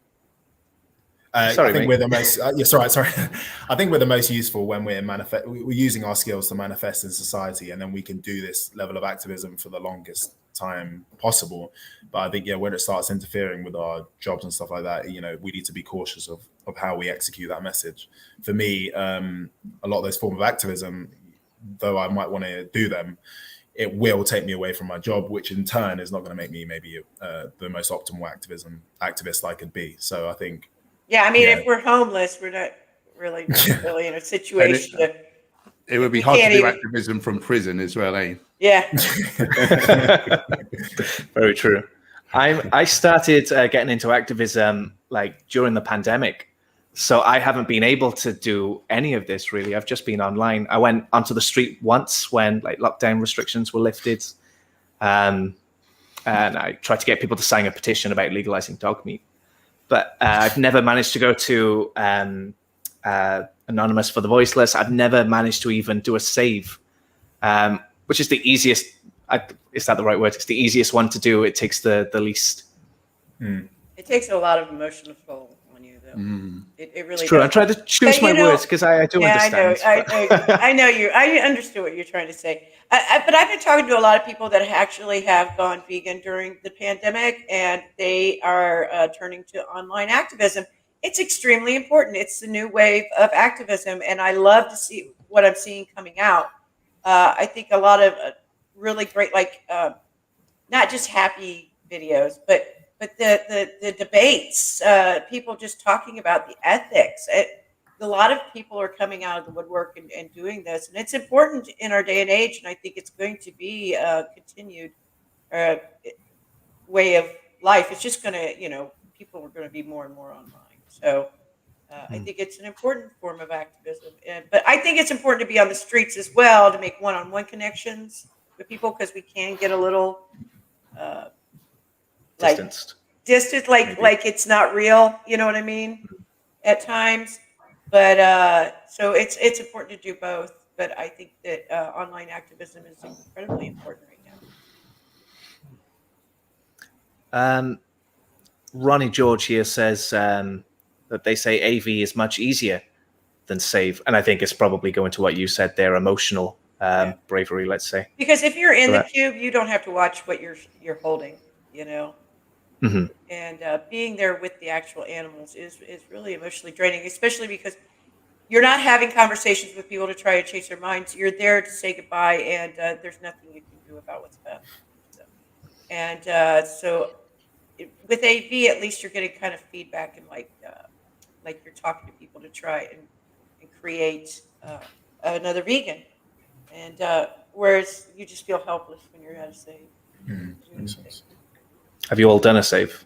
I think we're the most. Sorry. I think we're the most useful when we're using our skills to manifest in society, and then we can do this level of activism for the longest time possible. But I think when it starts interfering with our jobs and stuff like that, we need to be cautious of how we execute that message. For me, a lot of those forms of activism, though I might want to do them, it will take me away from my job, which in turn is not going to make me maybe the most optimal activist I could be. So I think. Yeah, I mean, if we're homeless, we're not really in a situation. It would be hard to do activism from prison as well, eh? Yeah. Very true. I started getting into activism like during the pandemic. So I haven't been able to do any of this really. I've just been online. I went onto the street once when like lockdown restrictions were lifted. And I tried to get people to sign a petition about legalizing dog meat. But I've never managed to go to Anonymous for the Voiceless. I've never managed to even do a save, which is the easiest. Is that the right word? It's the easiest one to do. It takes the least. It takes a lot of emotional toll on you, though. It really. It's true. Does. I'm trying to choose my words because I do understand. I know you. I understood what you're trying to say. But I've been talking to a lot of people that actually have gone vegan during the pandemic, and they are turning to online activism. it's extremely important. It's the new wave of activism, and I love to see what I'm seeing coming out. I think a lot of really great, like not just happy videos, but the debates, people just talking about the ethics. A lot of people are coming out of the woodwork and doing this, and it's important in our day and age. And I think it's going to be a continued way of life. It's just going to, people are going to be more and more online. So I think it's an important form of activism. But I think it's important to be on the streets as well, to make one-on-one connections with people, because we can get a little Distanced. distant, like it's not real. You know what I mean? At times. But so it's important to do both. But I think that online activism is incredibly important right now. Ronnie George here says that they say AV is much easier than save. And I think it's probably going to what you said there, emotional bravery, let's say. Because if you're in the cube, you don't have to watch what you're holding, Mm-hmm. And being there with the actual animals is really emotionally draining, especially because you're not having conversations with people to try to change their minds. You're there to say goodbye, and there's nothing you can do about what's happening. So with AV, at least you're getting kind of feedback, and like you're talking to people to try and create another vegan. And whereas you just feel helpless when you're at a save. Have you all done a save?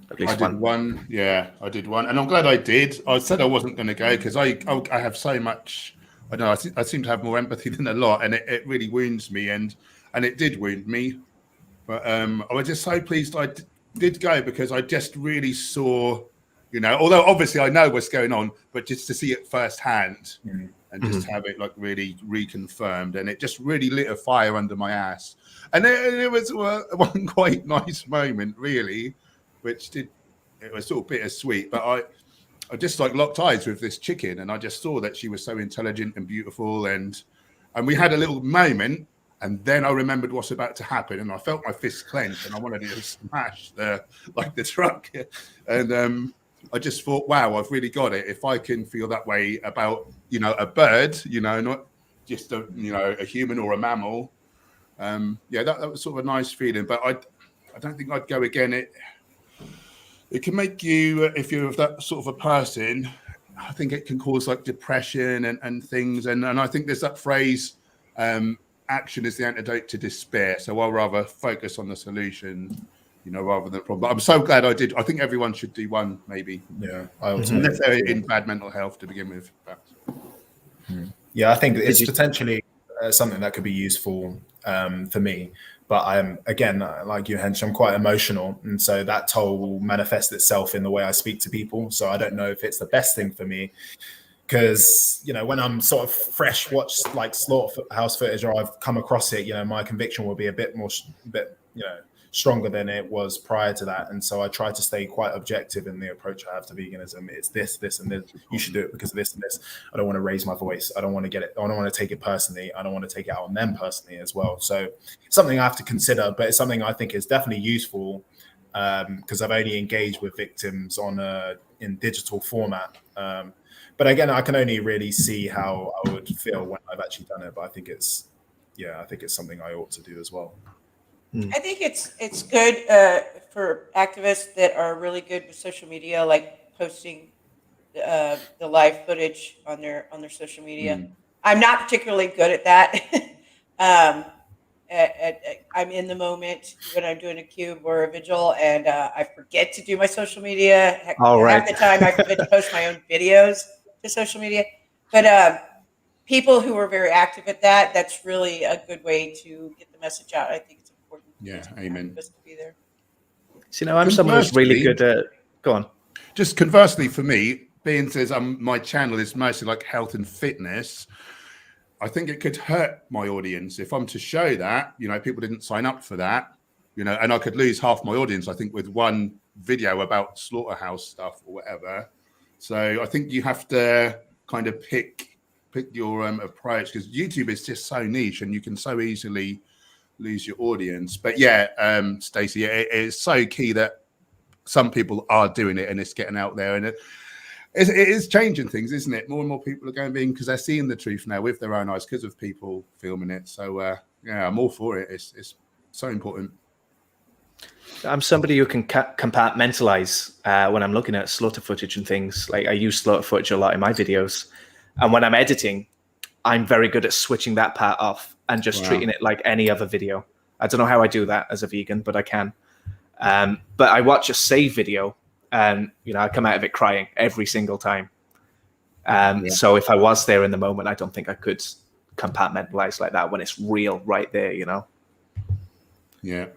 At least I did one. Yeah, I did one, and I'm glad I did. I said I wasn't going to go because I have so much. I know I seem to have more empathy than a lot, and it really wounds me, and it did wound me. But I was just so pleased I did go, because I just really saw, although obviously I know what's going on, but just to see it firsthand and just have it like really reconfirmed, and it just really lit a fire under my ass. And it was one quite nice moment, really, which it was sort of bittersweet, but I just like locked eyes with this chicken, and I just saw that she was so intelligent and beautiful, and we had a little moment, and then I remembered what's about to happen, and I felt my fist clench, and I wanted to smash the truck, and I just thought, wow, I've really got it. If I can feel that way about a bird, not just a human or a mammal, that was sort of a nice feeling. But I don't think I'd go again. It can make you, if you're that sort of a person, I think it can cause like depression and things. And I think there's that phrase, action is the antidote to despair. So I'll rather focus on the solution, rather than the problem. But I'm so glad I did. I think everyone should do one, maybe. Yeah, I also unless they're in bad mental health to begin with. Yeah, I think it's potentially something that could be useful for me. But I'm, again, like you, Hench, I'm quite emotional. And so that toll will manifest itself in the way I speak to people. So I don't know if it's the best thing for me. Because, when I'm sort of fresh watched like slaughterhouse footage, or I've come across it, my conviction will be a bit stronger than it was prior to that. And so I try to stay quite objective in the approach I have to veganism. It's this, and this. You should do it because of this and this. I don't want to raise my voice. I don't want to get it. I don't want to take it personally. I don't want to take it out on them personally as well. So it's something I have to consider, but it's something I think is definitely useful because I've only engaged with victims in digital format. But again, I can only really see how I would feel when I've actually done it. But I think it's something I ought to do as well. I think it's good for activists that are really good with social media, like posting the live footage on their social media. I'm not particularly good at that. I'm in the moment when I'm doing a cube or a vigil, and I forget to do my social media. Half the time, I forget to post my own videos to social media. But people who are very active at that, that's really a good way to get the message out. I think it's important. Yeah, amen. To be there. So, I'm someone who's really good at. Go on. Just conversely, for me, being says my channel is mostly like health and fitness, I think it could hurt my audience if I'm to show that, people didn't sign up for that, and I could lose half my audience, I think, with one video about slaughterhouse stuff or whatever. So I think you have to kind of pick your approach, because YouTube is just so niche and you can so easily lose your audience. But yeah, Stacy, it is so key that some people are doing it and it's getting out there. And it is changing things, isn't it? More and more people are going vegan because they're seeing the truth now with their own eyes because of people filming it. So yeah, I'm all for it. It's so important. I'm somebody who can compartmentalize when I'm looking at slaughter footage and things. Like I use slaughter footage a lot in my videos, and when I'm editing, I'm very good at switching that part off and just treating it like any other video. I don't know how I do that as a vegan, but I can. But I watch a save video, and I come out of it crying every single time. So if I was there in the moment, I don't think I could compartmentalize like that when it's real right there. Yeah.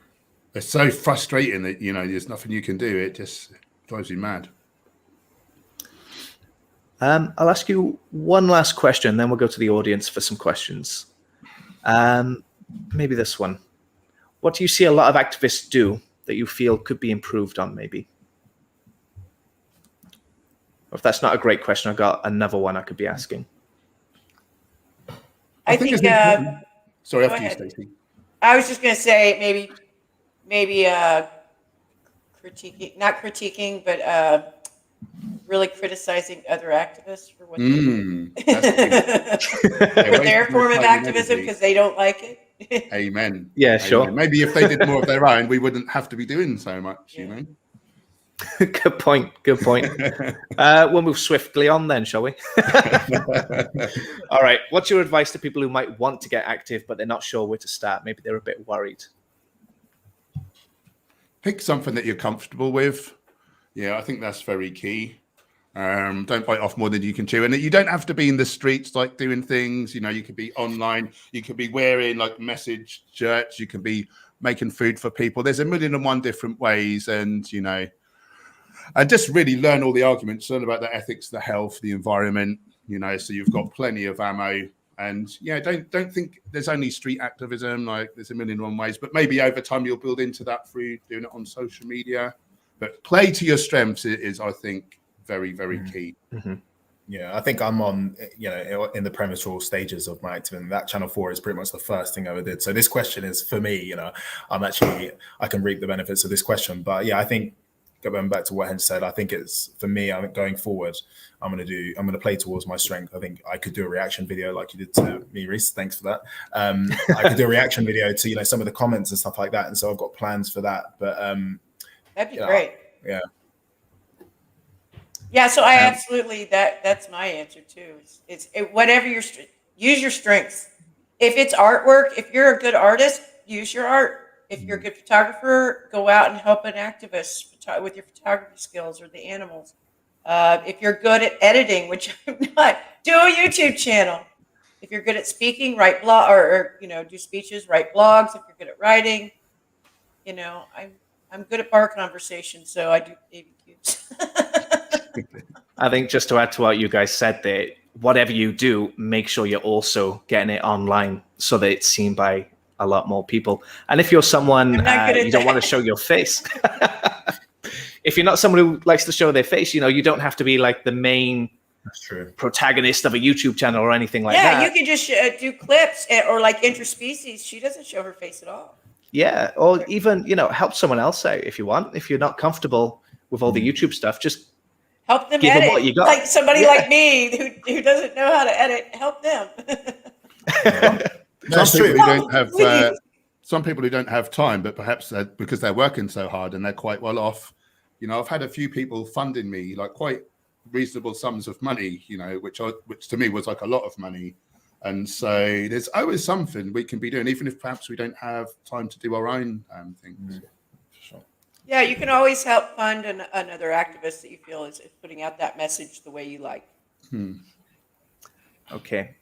It's so frustrating that, there's nothing you can do. It just drives you mad. I'll ask you one last question, then we'll go to the audience for some questions. Maybe this one. What do you see a lot of activists do that you feel could be improved on, maybe? Or if that's not a great question, I've got another one I could be asking. I think sorry, after you, Stacey. I was just going to say maybe not critiquing, but really criticizing other activists for what they do. For their form of activism because they don't like it. Amen. Yeah, Amen. sure. Maybe if they did more of their own, we wouldn't have to be doing so much, Good point. We'll move swiftly on then, shall we? All right. What's your advice to people who might want to get active, but they're not sure where to start? Maybe they're a bit worried. Pick something that you're comfortable with. Yeah, I think that's very key. Don't bite off more than you can chew. And you don't have to be in the streets like doing things. You could be online. You could be wearing like message shirts. You can be making food for people. There's 1,001 different ways. And, and just really learn all the arguments, learn about the ethics, the health, the environment, so you've got plenty of ammo. And don't think there's only street activism, like there's 1,001 ways, but maybe over time you'll build into that through doing it on social media. But play to your strengths is I think, very, very key. Mm-hmm. Yeah, I think I'm on, in the premature stages of my activism. That Channel 4 is pretty much the first thing I ever did. So this question is for me, I can reap the benefits of this question. But yeah, I think going back to what Hench said, I think it's for me, I think going forward, I'm going to play towards my strength. I think I could do a reaction video like you did to me, Rhys. Thanks for that. I could do a reaction video to, some of the comments and stuff like that. And so I've got plans for that. But that'd be great. Yeah. Yeah, so I absolutely that's my answer too. It's whatever use your strengths. If it's artwork, if you're a good artist, use your art. If you're a good photographer, go out and help an activist with your photography skills or the animals. If you're good at editing, which I'm not, do a YouTube channel. If you're good at speaking, write blog or do speeches, write blogs. If you're good at writing, I'm good at bar conversation, so I do ABQs. I think just to add to what you guys said there, whatever you do, make sure you're also getting it online so that it's seen by a lot more people. And if you're someone you don't want to show your face, if you're not someone who likes to show their face, you don't have to be like the main protagonist of a YouTube channel or anything like that. Yeah, you can just do clips or like interspecies. She doesn't show her face at all. Yeah, or even, help someone else out if you want. If you're not comfortable with all the YouTube stuff, just help them give edit. Them what you got. Like somebody like me who doesn't know how to edit, help them. Some people who don't have time, but perhaps because they're working so hard and they're quite well off. I've had a few people funding me like quite reasonable sums of money, which to me was like a lot of money. And so there's always something we can be doing, even if perhaps we don't have time to do our own things. Sure. Yeah, you can always help fund another activist that you feel is putting out that message the way you like. Okay.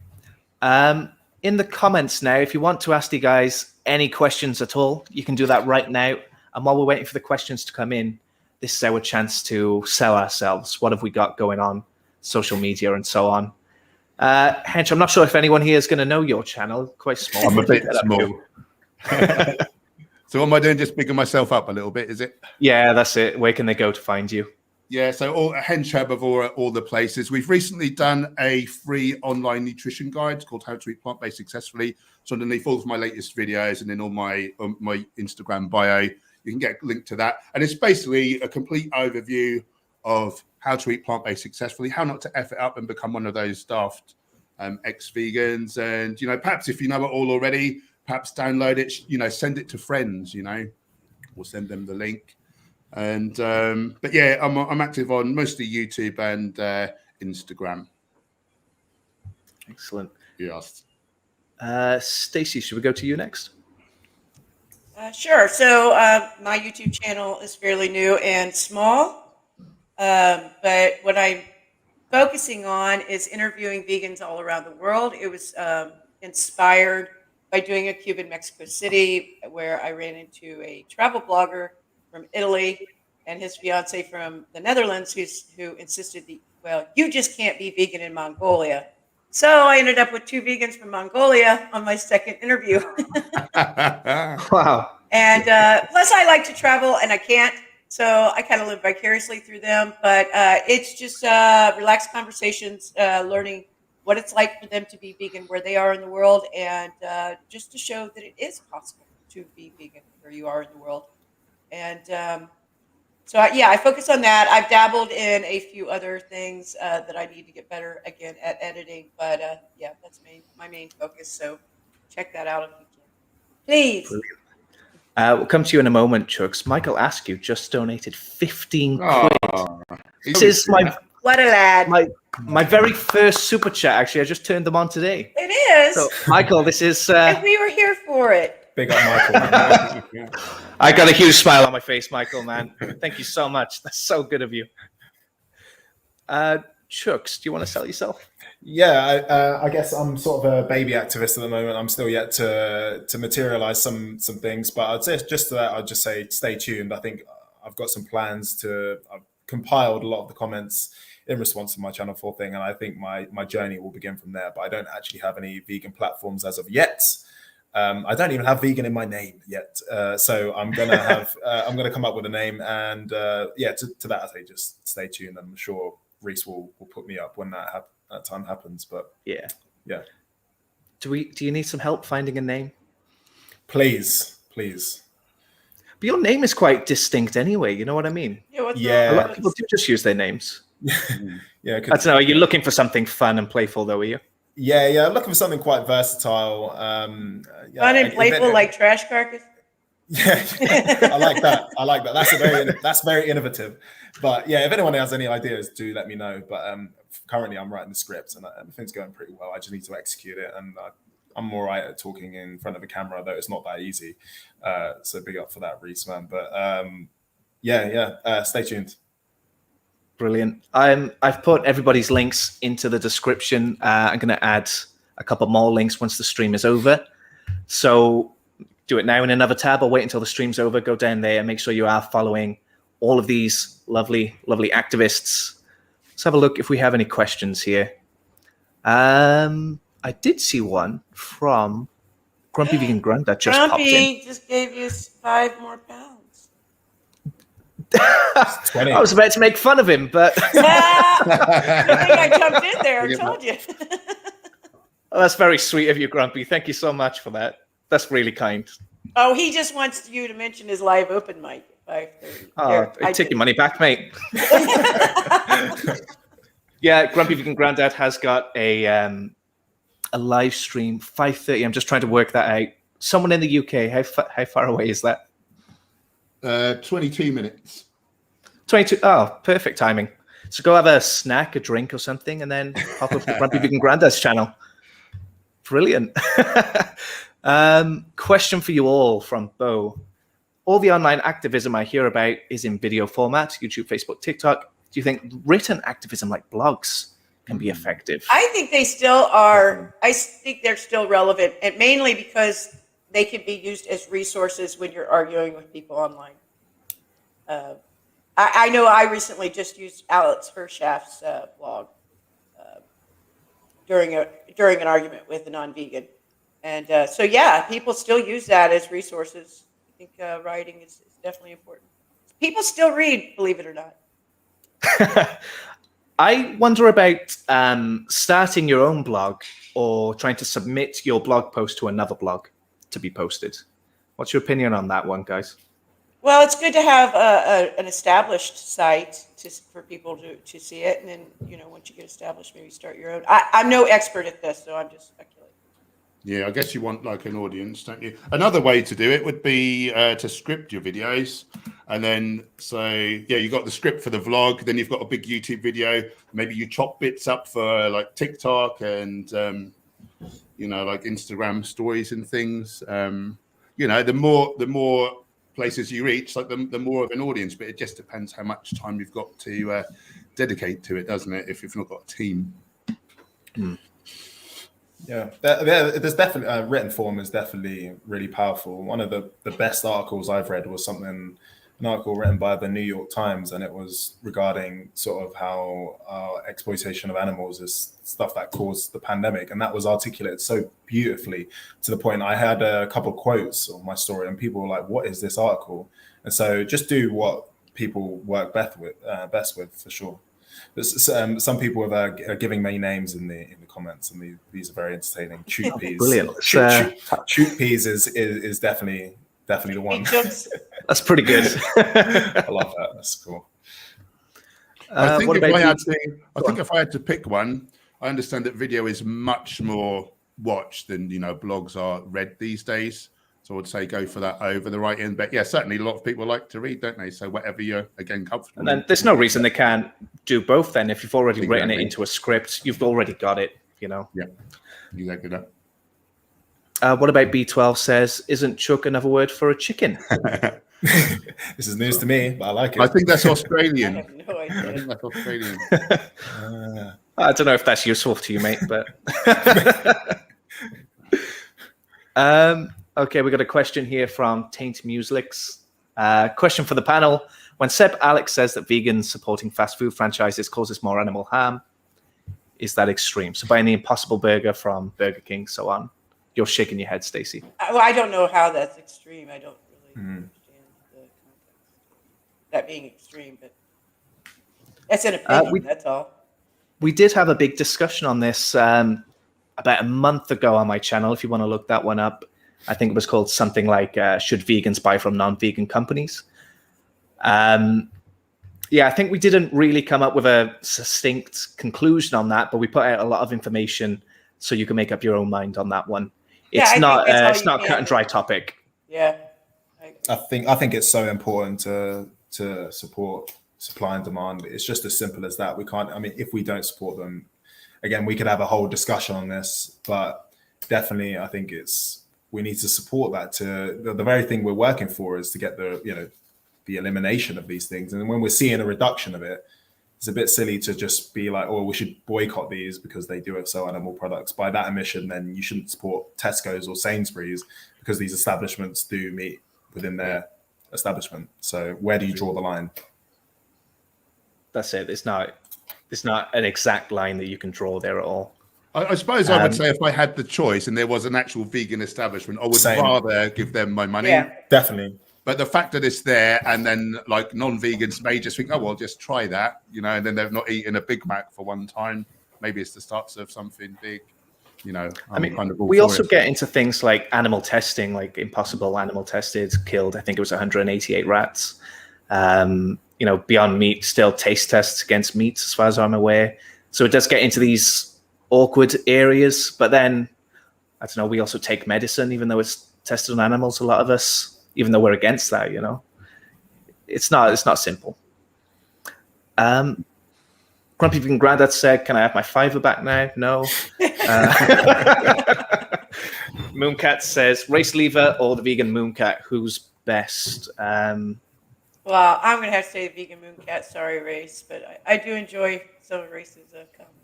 In the comments now, if you want to ask you guys any questions at all, you can do that right now. And while we're waiting for the questions to come in, this is our chance to sell ourselves. What have we got going on, social media and so on. Hench, I'm not sure if anyone here is going to know your channel. Quite small. I'm a bit small. So what am I doing? Just bigging myself up a little bit, is it? Yeah, that's it. Where can they go to find you? Yeah, so Hench Herbivore at all the places. We've recently done a free online nutrition guide called How to Eat Plant-Based Successfully. So underneath all of my latest videos and in all my Instagram bio, you can get a link to that. And it's basically a complete overview of how to eat plant-based successfully, how not to F it up and become one of those daft ex-vegans. And, perhaps if you know it all already, perhaps download it, send it to friends, or send them the link. And, but yeah, I'm active on mostly YouTube and Instagram. Excellent. Yes. Stacy, should we go to you next? Sure. So my YouTube channel is fairly new and small, but what I'm focusing on is interviewing vegans all around the world. It was inspired by doing a cube in Mexico City, where I ran into a travel blogger from Italy and his fiance from the Netherlands, who insisted you just can't be vegan in Mongolia. So I ended up with 2 vegans from Mongolia on my second interview. Wow. And plus, I like to travel, and I can't, so I kind of live vicariously through them. But it's just relaxed conversations, learning what it's like for them to be vegan where they are in the world, and just to show that it is possible to be vegan where you are in the world. And I focus on that. I've dabbled in a few other things that I need to get better again at editing, but that's my main focus. So check that out if you can, please. Brilliant. We'll come to you in a moment, Chucks. Michael Askew just donated 15 quid. This is What a lad. my very first super chat. Actually, I just turned them on today. It is. So, Michael, this is. And we were here for it. Big up, Michael. I got a huge smile on my face, Michael, man. Thank you so much. That's so good of you. Chucks, do you want to sell yourself? Yeah, I guess I'm sort of a baby activist at the moment. I'm still yet to materialize some things, but I'd say just to that, I'd just say stay tuned. I think I've got some plans I've compiled a lot of the comments in response to my Channel 4 thing, and I think my journey will begin from there. But I don't actually have any vegan platforms as of yet. I don't even have vegan in my name yet, so I'm gonna come up with a name, and to that I say just stay tuned. I'm sure Rhys will put me up when that time happens. But yeah. Do you need some help finding a name? Please. But your name is quite distinct anyway. You know what I mean? Yeah. A lot of people do just use their names. Yeah. I don't know. Are you looking for something fun and playful, though? Are you? Yeah. I'm looking for something quite versatile. Fun and playful, like Trash Carcass. Yeah, I like that. That's very innovative. But yeah, if anyone has any ideas, do let me know. But currently, I'm writing the script, and everything's going pretty well. I just need to execute it, and I'm all right at talking in front of a camera, though it's not that easy. So big up for that, Rhys, man. But stay tuned. Brilliant. I've put everybody's links into the description. I'm going to add a couple more links once the stream is over. So do it now in another tab, or wait until the stream's over. Go down there and make sure you are following all of these lovely, lovely activists. Let's have a look if we have any questions here. I did see one from Grumpy Vegan Grunt that just popped in. Grumpy just gave you 5 more pounds. 20. I was about to make fun of him, but I think I jumped in there and told you. Oh, that's very sweet of you, Grumpy. Thank you so much for that. That's really kind. Oh, he just wants you to mention his live open mic at 5:30. Oh, I take your money back, mate. Yeah, Grumpy Vegan Granddad has got a live stream 5:30. I'm just trying to work that out. Someone in the UK, how far away is that? 22 minutes. 22. Oh, perfect timing. So go have a snack, a drink, or something, and then pop up the Grumpy Vegan Granddad's channel. Brilliant. Question for you all from Bo. All the online activism I hear about is in video format, YouTube, Facebook, TikTok. Do you think written activism like blogs can be effective? I think they still are. I think they're still relevant, and mainly because they can be used as resources when you're arguing with people online. I know I recently just used Alex Hershaft's blog during an argument with a non-vegan. And people still use that as resources. I think writing is definitely important. People still read, believe it or not. I wonder about starting your own blog or trying to submit your blog post to another blog to be posted. What's your opinion on that one, guys? Well, it's good to have an established site for people to see it, and then once you get established, maybe start your own. I'm no expert at this, so I'm just speculating. Yeah, I guess you want like an audience, don't you? Another way to do it would be to script your videos. And then, you got the script for the vlog, then you've got a big YouTube video. Maybe you chop bits up for like TikTok and, like Instagram stories and things. The more places you reach, like the more of an audience, but it just depends how much time you've got to dedicate to it, doesn't it? If you've not got a team. Yeah, there's definitely written form is definitely really powerful. One of the best articles I've read was an article written by the New York Times, and it was regarding sort of how exploitation of animals is stuff that caused the pandemic, and that was articulated so beautifully to the point I had a couple of quotes of my story, and people were like, "What is this article?" And so just do what people work best with for sure. Some people are giving me names in the comments, and these are very entertaining. Choot peas, brilliant. Choot peas is definitely the one. That's pretty good. I love that. That's cool. I think if I had to pick one, I understand that video is much more watched than blogs are read these days. So I would say go for that over the writing. But yeah, certainly a lot of people like to read, don't they? So whatever you're, again, comfortable. And then there's no reason they can't do both then. If you've already written it into a script, you've already got it, Yeah, exactly that. What about B12 says, isn't chuck another word for a chicken? This is news to me, but I like it. I think that's Australian. I have no idea. I think that's Australian. I don't know if that's useful to you, mate, but... Okay, we got a question here from Taint Muslix. Question for the panel. When Seb Alex says that vegans supporting fast food franchises causes more animal harm, is that extreme? So buying the Impossible Burger from Burger King, so on. You're shaking your head, Stacy. Well, I don't know how that's extreme. I don't really understand the context. That being extreme, but that's an opinion, that's all. We did have a big discussion on this about a month ago on my channel, if you want to look that one up. I think it was called something like, should vegans buy from non-vegan companies? I think we didn't really come up with a succinct conclusion on that, but we put out a lot of information so you can make up your own mind on that one. It's not a cut and dry topic. Yeah. I think it's so important to support supply and demand. It's just as simple as that. We can't, if we don't support them, again, we could have a whole discussion on this, but definitely I think we need to support that. The very thing we're working for is to get the elimination of these things. And when we're seeing a reduction of it, it's a bit silly to just be like, oh, we should boycott these because they do sell animal products. By that admission, then you shouldn't support Tesco's or Sainsbury's because these establishments do meet within their establishment. So where do you draw the line? That's it. It's not an exact line that you can draw there at all. I suppose I would say if I had the choice and there was an actual vegan establishment, I would rather give them my money. Yeah. Definitely. But the fact that it's there, and then like non-vegans may just think, oh, well, just try that, and then they've not eaten a Big Mac for one time. Maybe it's the start of something big, we also get into things like animal testing, like Impossible Animal Tested killed, I think it was 188 rats. Beyond Meat still taste tests against meat, as far as I'm aware. So it does get into these awkward areas. But then, I don't know, we also take medicine, even though it's tested on animals, a lot of us, even though we're against that, It's not simple. Grumpy Vegan Grandad said, can I have my $5 back now? No. Mooncat says, race lever or the vegan Mooncat, who's best? Well, I'm going to have to say the vegan Mooncat. Sorry, Race, but I do enjoy some of Race's comments.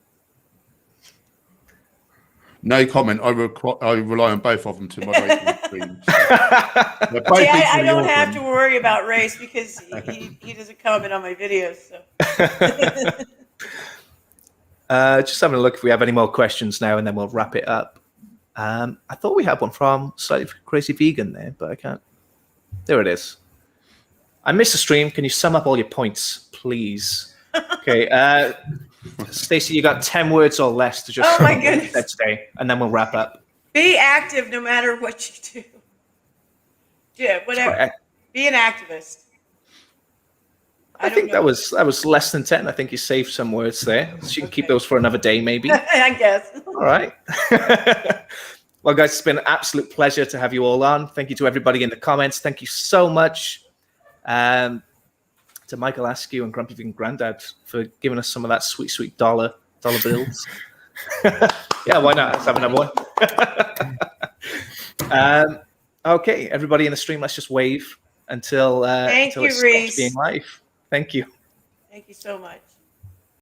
No comment. I rely on both of them to moderate the stream. So. I don't have to worry about Race because he doesn't comment on my videos. So. Just having a look if we have any more questions now, and then we'll wrap it up. I thought we had one from Slightly Crazy Vegan there, but I can't. There it is. I missed the stream. Can you sum up all your points, please? Okay. Stacy, you got 10 words or less to just my goodness. Today, and then we'll wrap up. Be active no matter what you do. Yeah, whatever. Be an activist. I think that was less than 10. I think you saved some words there. So you can keep those for another day, maybe. I guess. All right. Well, guys, it's been an absolute pleasure to have you all on. Thank you to everybody in the comments. Thank you so much to Michael Askew and Grumpy Vegan Grandad for giving us some of that sweet, sweet dollar bills. Yeah, why not? Let's have another one. Okay, everybody in the stream, let's just wave until Thank until you, it stops Rhys. being live. Thank you. Thank you so much.